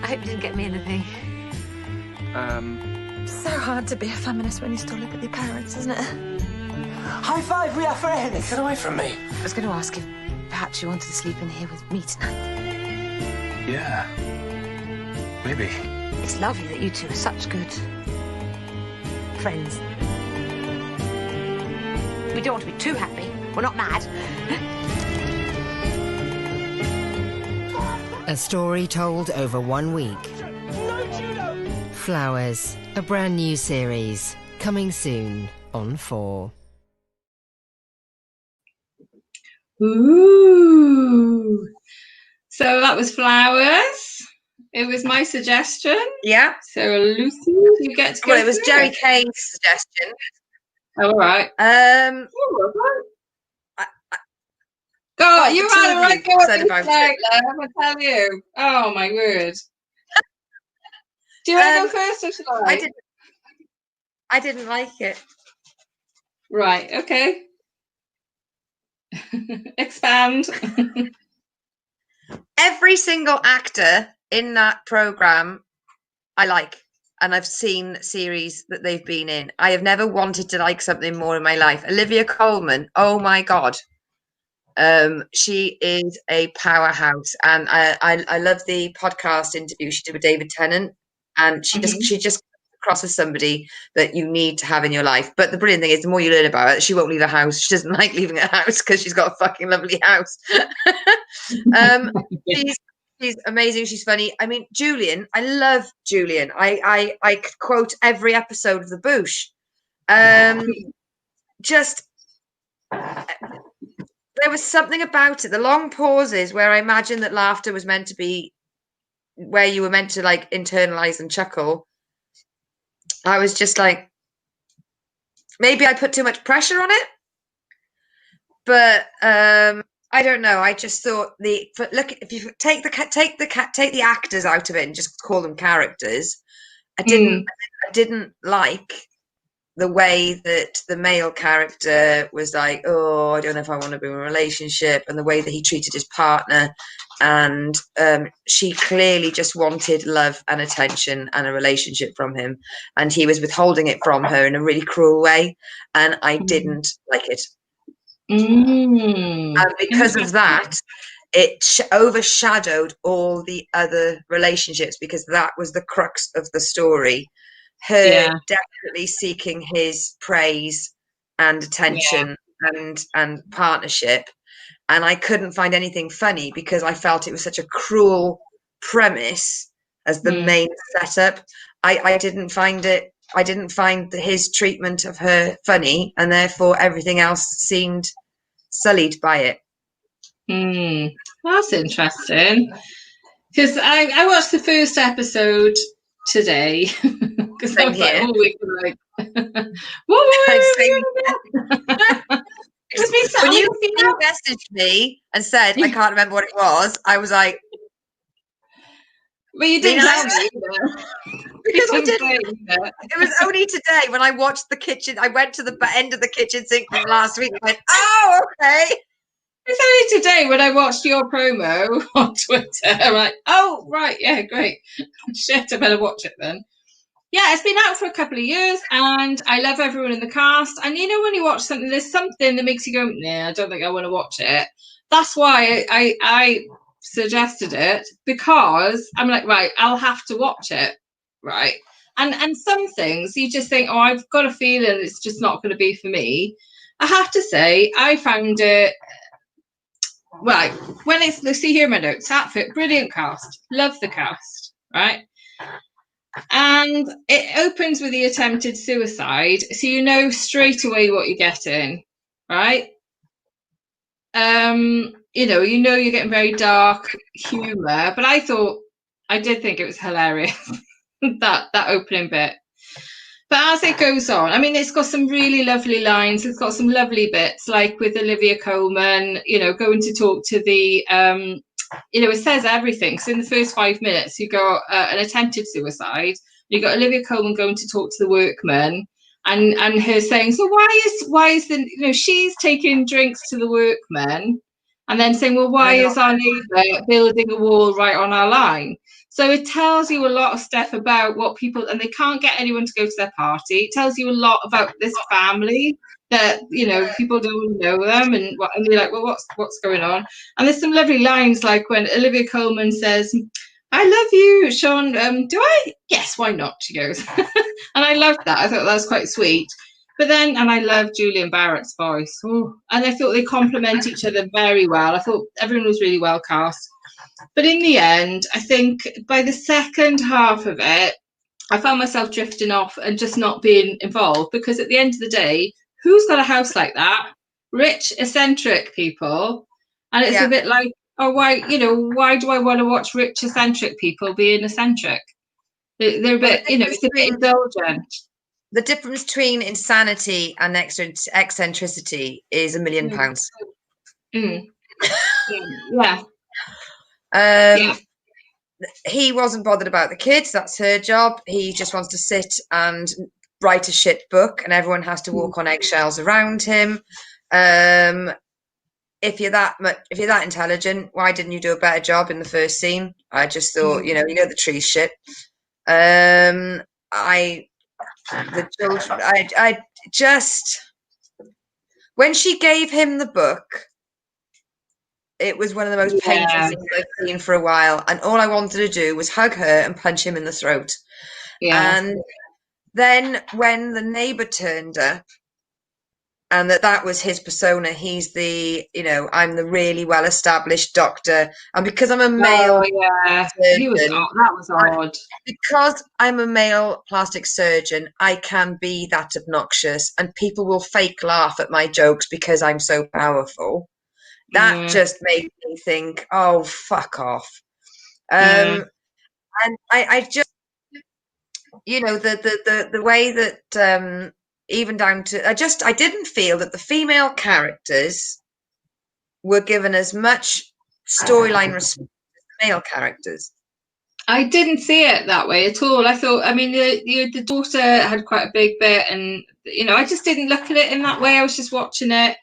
hope you didn't get me anything. So hard to be a feminist when you still live with your parents, isn't it? High five, we are friends! Get away from me. I was going to ask if perhaps you wanted to sleep in here with me tonight. Yeah. Maybe. It's lovely that you two are such good friends. We don't want to be too happy. We're not mad. A story told over 1 week. Flowers, a brand new series, coming soon on 4. Ooh. So that was Flowers. It was my suggestion. Yeah. So Lucy, you get to go. Well, it was Jerry Kane's suggestion. All right. God, you had a right go said about it. I tell you. Oh my word. Do you want to go first or should I? I didn't like it. Right. Okay. Expand. Every single actor in that program, I like, and I've seen series that they've been in. I have never wanted to like something more in my life. Olivia Colman, oh my God. She is a powerhouse, and I love the podcast interview she did with David Tennant, and she just across as somebody that you need to have in your life. But the brilliant thing is, the more you learn about her, she won't leave her house. She doesn't like leaving her house because she's got a fucking lovely house. She's amazing. She's funny. I mean, Julian, I love Julian. I could quote every episode of The Boosh. Just there was something about it. The long pauses where I imagine that laughter was meant to be where you were meant to like internalize and chuckle. I was just like, maybe I put too much pressure on it, but I don't know. I just thought look, if you take the actors out of it and just call them characters, I didn't like the way that the male character was like, oh, I don't know if I want to be in a relationship, and the way that he treated his partner. And she clearly just wanted love and attention and a relationship from him. And he was withholding it from her in a really cruel way. And I didn't like it. And because of that, it overshadowed all the other relationships, because that was the crux of the story. Her definitely seeking his praise and attention and partnership. And I couldn't find anything funny because I felt it was such a cruel premise as the main setup. I didn't find his treatment of her funny, and therefore everything else seemed sullied by it. That's interesting. Because I watched the first episode today. Because I was like, oh, we can like, when you messaged me and said, I can't remember what it was, I was like, but you didn't tell me because I didn't. It was only today when I watched the kitchen. I went to the end of the kitchen sink from last week and went, oh, okay. It's only today when I watched your promo on Twitter. I'm like, oh, right, yeah, great. Shit, I better watch it then. Yeah, it's been out for a couple of years, and I love everyone in the cast. And you know, when you watch something, there's something that makes you go, nah, I don't think I want to watch it. That's why I suggested it, because I'm like, right, I'll have to watch it, right? And some things you just think, oh, I've got a feeling it's just not going to be for me. I have to say, I found it. Right, when it's Lucy, here my notes. Hatfit, brilliant cast, love the cast, right? And it opens with the attempted suicide, so you know straight away what you're getting, right? You know you're getting very dark humor, but I did think it was hilarious that opening bit. But as it goes on, I mean, it's got some really lovely lines. It's got some lovely bits, like with Olivia Colman, going to talk to the, it says everything. So in the first 5 minutes, you got an attempted suicide. You got Olivia Colman going to talk to the workman, and her saying, so why is the, she's taking drinks to the workmen, and then saying, well, why is our neighbour building a wall right on our line? So it tells you a lot of stuff about what people, and they can't get anyone to go to their party. It tells you a lot about this family that, people don't know them, and you're like, well, what's going on? And there's some lovely lines, like when Olivia Colman says, I love you, Sean. Do I? Yes, why not? She goes. And I loved that. I thought that was quite sweet. But then, and I love Julian Barrett's voice. Ooh. And I thought they complement each other very well. I thought everyone was really well cast. But in the end, I think by the second half of it, I found myself drifting off and just not being involved, because at the end of the day, who's got a house like that? Rich, eccentric people. And it's a bit like, oh, why do I want to watch rich eccentric people being eccentric? They're a bit, it's a bit indulgent. The difference between insanity and eccentricity is £1 million. Yeah. He wasn't bothered about the kids. That's her job. He just wants to sit and write a shit book, and everyone has to walk on eggshells around him. If you're that intelligent, why didn't you do a better job in the first scene? I just thought, the tree's shit. The children, I just, when she gave him the book, it was one of the most painful things I've seen for a while. And all I wanted to do was hug her and punch him in the throat. Yeah. And then when the neighbor turned up, and that was his persona, he's the, I'm the really well-established doctor. And because I'm a male surgeon, that was odd. Because I'm a male plastic surgeon, I can be that obnoxious, and people will fake laugh at my jokes because I'm so powerful. That just made me think, oh, fuck off. And I just, the way that even down to, I didn't feel that the female characters were given as much storyline respect as the male characters. I didn't see it that way at all. I thought, the daughter had quite a big bit, and I just didn't look at it in that way. I was just watching it,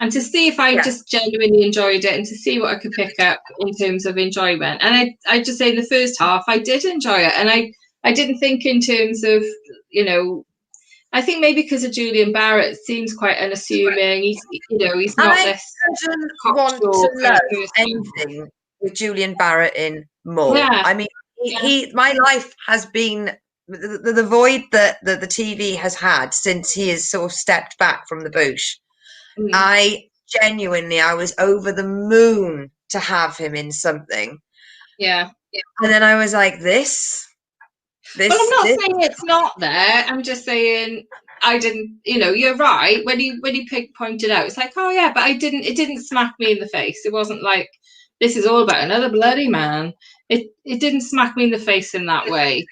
and to see if I just genuinely enjoyed it, and to see what I could pick up in terms of enjoyment. And I just say in the first half, I did enjoy it, and I didn't think in terms of, I think maybe because of Julian Barrett, seems quite unassuming. He's not this. I didn't want to love anything with Julian Barrett in more. Yeah. I mean, my life has been the void that the TV has had since he has sort of stepped back from the bush. I was over the moon to have him in something. Yeah. And then I was like, this. Well, I'm not saying it's not there. I'm just saying I didn't. You're right. When you pointed out, it's like, oh yeah, but it didn't smack me in the face. It wasn't like this is all about another bloody man. It didn't smack me in the face in that way.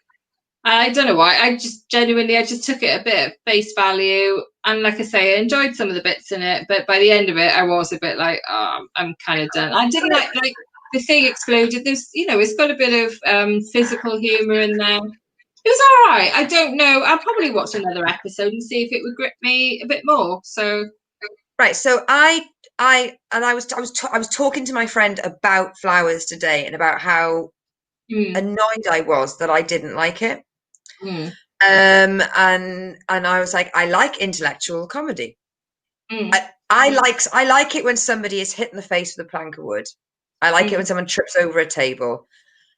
I don't know why. I just took it a bit at face value, and like I say, I enjoyed some of the bits in it, but by the end of it, I was a bit like, oh, I'm kind of done. I didn't like the thing exploded. There's, it's got a bit of physical humor in there. It was all right. I don't know. I'll probably watch another episode and see if it would grip me a bit more. So, right. So I was talking to my friend about Flowers today, and about how annoyed I was that I didn't like it. And I was like, I like intellectual comedy. I like it when somebody is hit in the face with a plank of wood. I like it when someone trips over a table.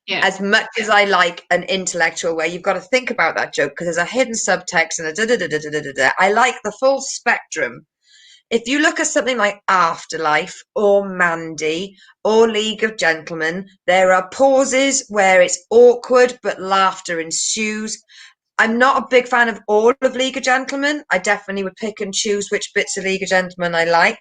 Yeah. As much as I like an intellectual where you've got to think about that joke because there's a hidden subtext and a da-da-da-da-da-da-da. I like the full spectrum. If you look at something like Afterlife or Mandy or League of Gentlemen, there are pauses where it's awkward but laughter ensues. I'm not a big fan of all of League of Gentlemen. I definitely would pick and choose which bits of League of Gentlemen I like.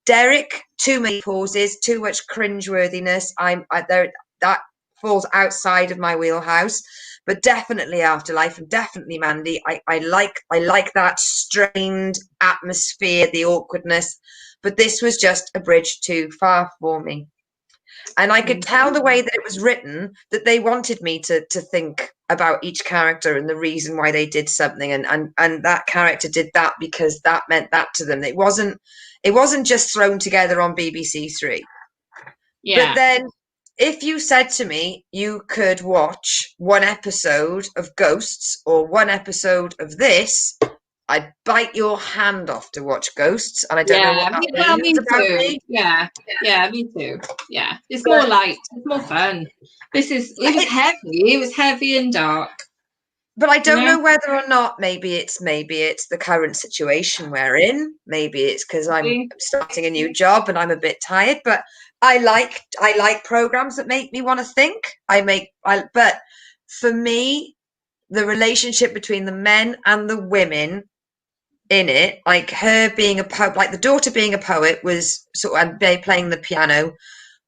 Derek, too many pauses, too much cringeworthiness. That falls outside of my wheelhouse, but definitely Afterlife and definitely Mandy. I like that strained atmosphere, the awkwardness, but this was just a bridge too far for me. And I could tell the way that it was written that they wanted me to think about each character and the reason why they did something, and that character did that because that meant that to them. It wasn't just thrown together on BBC Three. Yeah. But then if you said to me you could watch one episode of Ghosts or one episode of this, I'd bite your hand off to watch Ghosts, and I don't know what that means about me. Yeah, me too. Yeah, it's more light, it's more fun. It was heavy and dark. But I don't know whether or not maybe it's the current situation we're in. Maybe it's because I'm starting a new job and I'm a bit tired. But I like programs that make me want to think. But for me, the relationship between the men and the women in it, like her being a poet, like the daughter being a poet, was sort of, and they playing the piano,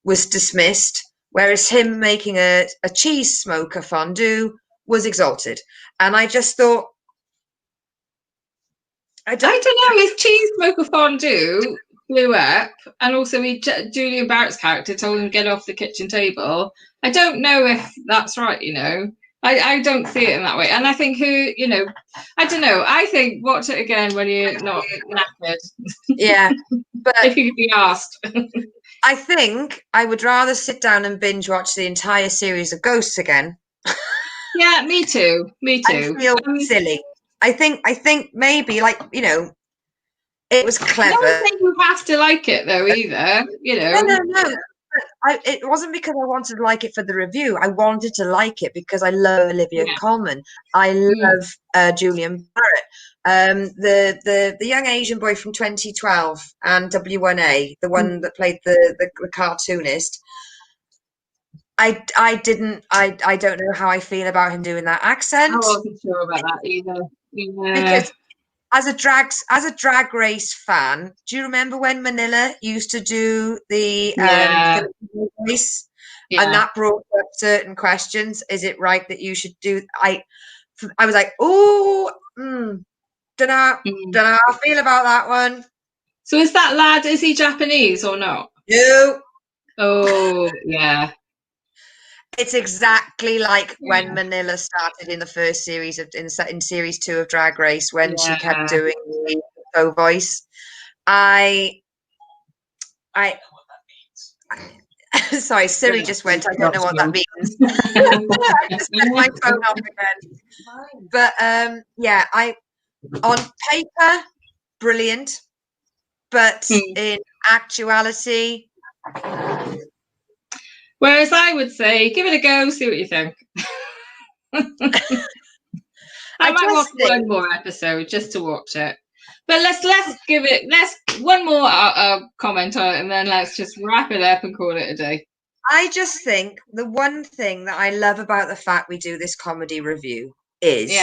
was dismissed, whereas him making a cheese smoker fondue was exalted. And I just thought, I don't know, his cheese smoker fondue blew up, and also Julia Barrett's character told him to get off the kitchen table. I don't know if that's right, you know. I don't see it in that way. And I think I don't know. I think watch it again when you're not knackered. Yeah. But if you could be asked. I think I would rather sit down and binge watch the entire series of Ghosts again. Yeah, me too. Me too. I feel silly. I think maybe, like, you know, it was clever. I don't think you have to like it though either. You know. No. It wasn't because I wanted to like it for the review. I wanted to like it because I love Olivia Colman. I love Julian Barrett. The young Asian boy from 2012 and W1A, the one that played the cartoonist. I don't know how I feel about him doing that accent. I wasn't sure about that either. Yeah. Because as a drag race fan, do you remember when Manila used to do the race? Yeah. And that brought up certain questions. Is it right that you should do? I was like, oh, don't know how I feel about that one. So is that lad? Is he Japanese or not? No. Oh yeah. It's exactly like when Manila started in the first series in series 2 of Drag Race, when she kept doing the faux voice. Sorry, Siri just went. I don't know what that means. I just turned my phone off again. But on paper, brilliant, but in actuality. Whereas I would say, give it a go, see what you think. I might watch one more episode just to watch it. But let's one more comment on it, and then let's just wrap it up and call it a day. I just think the one thing that I love about the fact we do this comedy review is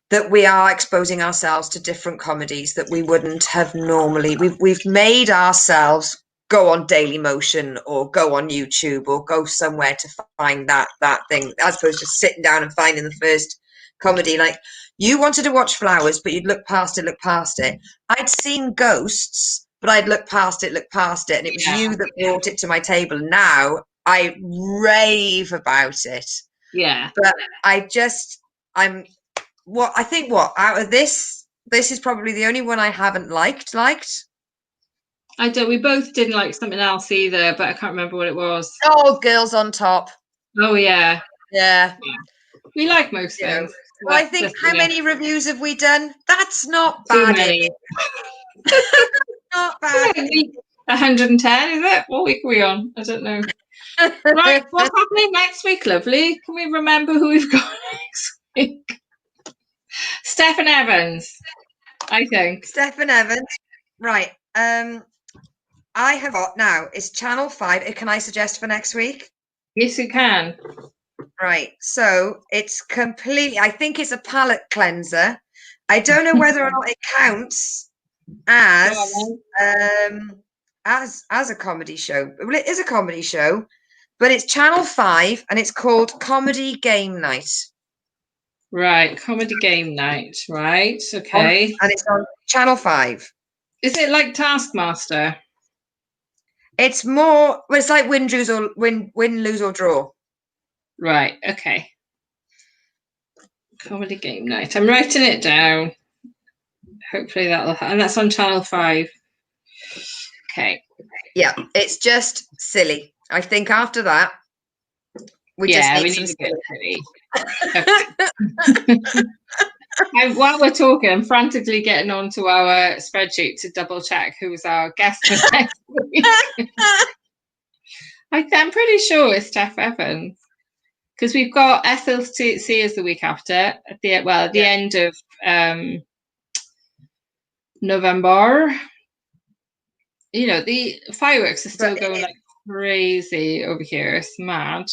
that we are exposing ourselves to different comedies that we wouldn't have normally. We've made ourselves go on Dailymotion or go on YouTube or go somewhere to find that thing, as opposed to sitting down and finding the first comedy. Like, you wanted to watch Flowers, but you'd look past it. I'd seen Ghosts, but I'd look past it, and it was you that brought it to my table. Now I rave about it. Yeah. But I think out of this is probably the only one I haven't liked. We both didn't like something else either, but I can't remember what it was. Oh, Girls on Top. Oh yeah. Yeah. We like most things. Well, I think how many reviews have we done? That's not Too bad. many. Not bad. 110, is it? What week are we on? I don't know. Right, what's happening next week, lovely? Can we remember who we've got next week? Stephen Evans, I think. Stephen Evans. Right. I have got now, it's Channel 5. Can I suggest for next week? Yes, you can. Right. So it's completely, I think it's a palate cleanser. I don't know whether or not it counts as a comedy show. Well, it is a comedy show, but it's Channel 5 and it's called Comedy Game Night. Right, Comedy Game Night. Right, okay. And it's on Channel 5. Is it like Taskmaster? It's more. Well, it's like win, lose or draw. Right. Okay. Comedy Game Night. I'm writing it down. Hopefully and that's on Channel 5. Okay. Yeah, it's just silly. I think after that, we need some silly. Okay. And while we're talking, I'm frantically getting onto our spreadsheet to double check who's our guest for next week. I'm pretty sure it's Steph Evans, because we've got SLC as the week after, at the end of November. You know, the fireworks are still going like crazy over here. It's mad.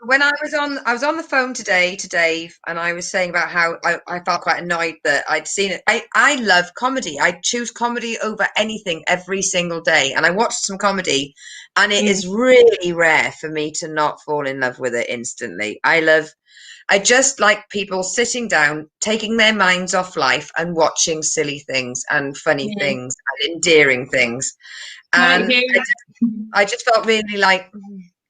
when I was on the phone today to Dave, and I was saying about how I felt quite annoyed that I'd seen it. I love comedy. I choose comedy over anything every single day, and I watched some comedy, and it is really rare for me to not fall in love with it instantly. I just like people sitting down, taking their minds off life and watching silly things and funny things and endearing things. And I just felt really like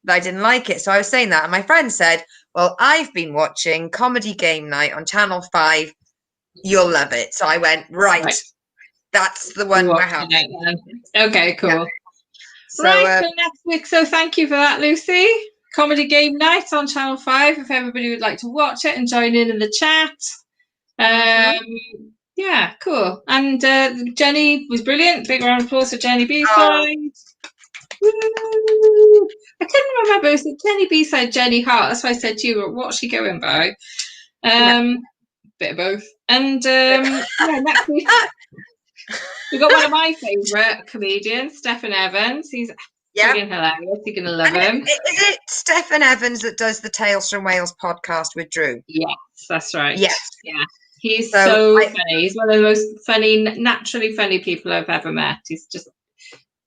I didn't like it. So I was saying that. And my friend said, well, I've been watching Comedy Game Night on Channel 5. You'll love it. So I went, right. That's the one we're having. Okay, cool. Yeah. So, right, for next week. So thank you for that, Lucy. Comedy Game Night on Channel 5, if everybody would like to watch it and join in the chat. Yeah, cool. And Jenny was brilliant. Big round of applause for Jenny B-side. I couldn't remember. It was Jenny B-side, Jenny Hart. That's why I said to you, what's she going by? Bit of both. And yeah, next week we've got one of my favourite comedians, Stephen Evans. He's friggin' hilarious. You're going to love him. Is it Stephen Evans that does the Tales from Wales podcast with Drew? Yes, that's right. Yes. Yeah. He's so funny. He's one of the most funny, naturally funny people I've ever met. He's just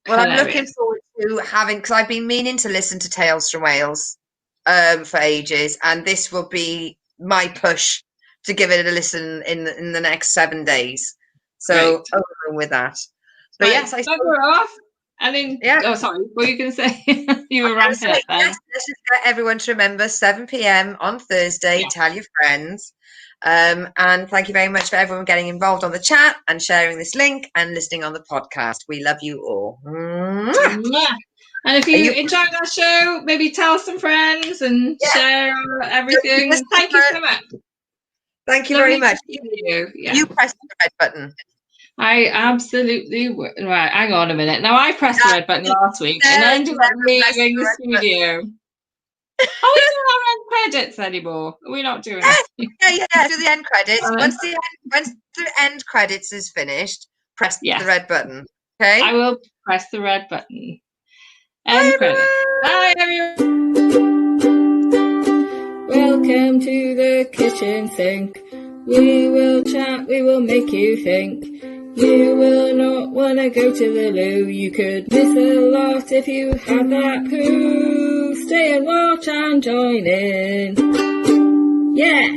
hilarious. I'm looking forward to having, because I've been meaning to listen to Tales from Wales for ages, and this will be my push to give it a listen in the next 7 days. So over with that. But yes, I we're off. And then, oh, sorry, what were you going to say? You were ramping up then. Yes, let's just get everyone to remember 7 p.m. on Thursday. Tell your friends. And thank you very much for everyone getting involved on the chat and sharing this link and listening on the podcast. We love you all. Mwah. And if you enjoyed our show, maybe tell some friends and share everything. Thank you so much. Thank you very much. You press the red button. I absolutely would. Right, hang on a minute. Now, I pressed the red button last week and ended up leaving the studio. Oh, we don't have end credits anymore. We're not doing that. Yeah. Do the end credits. Once the end credits is finished, press the red button. Okay. I will press the red button. End credits. Bye, everyone. Welcome to the kitchen sink. We will chat. We will make you think. You will not want to go to the loo. You could miss a lot if you had that poo. Stay and watch and join in. Yeah.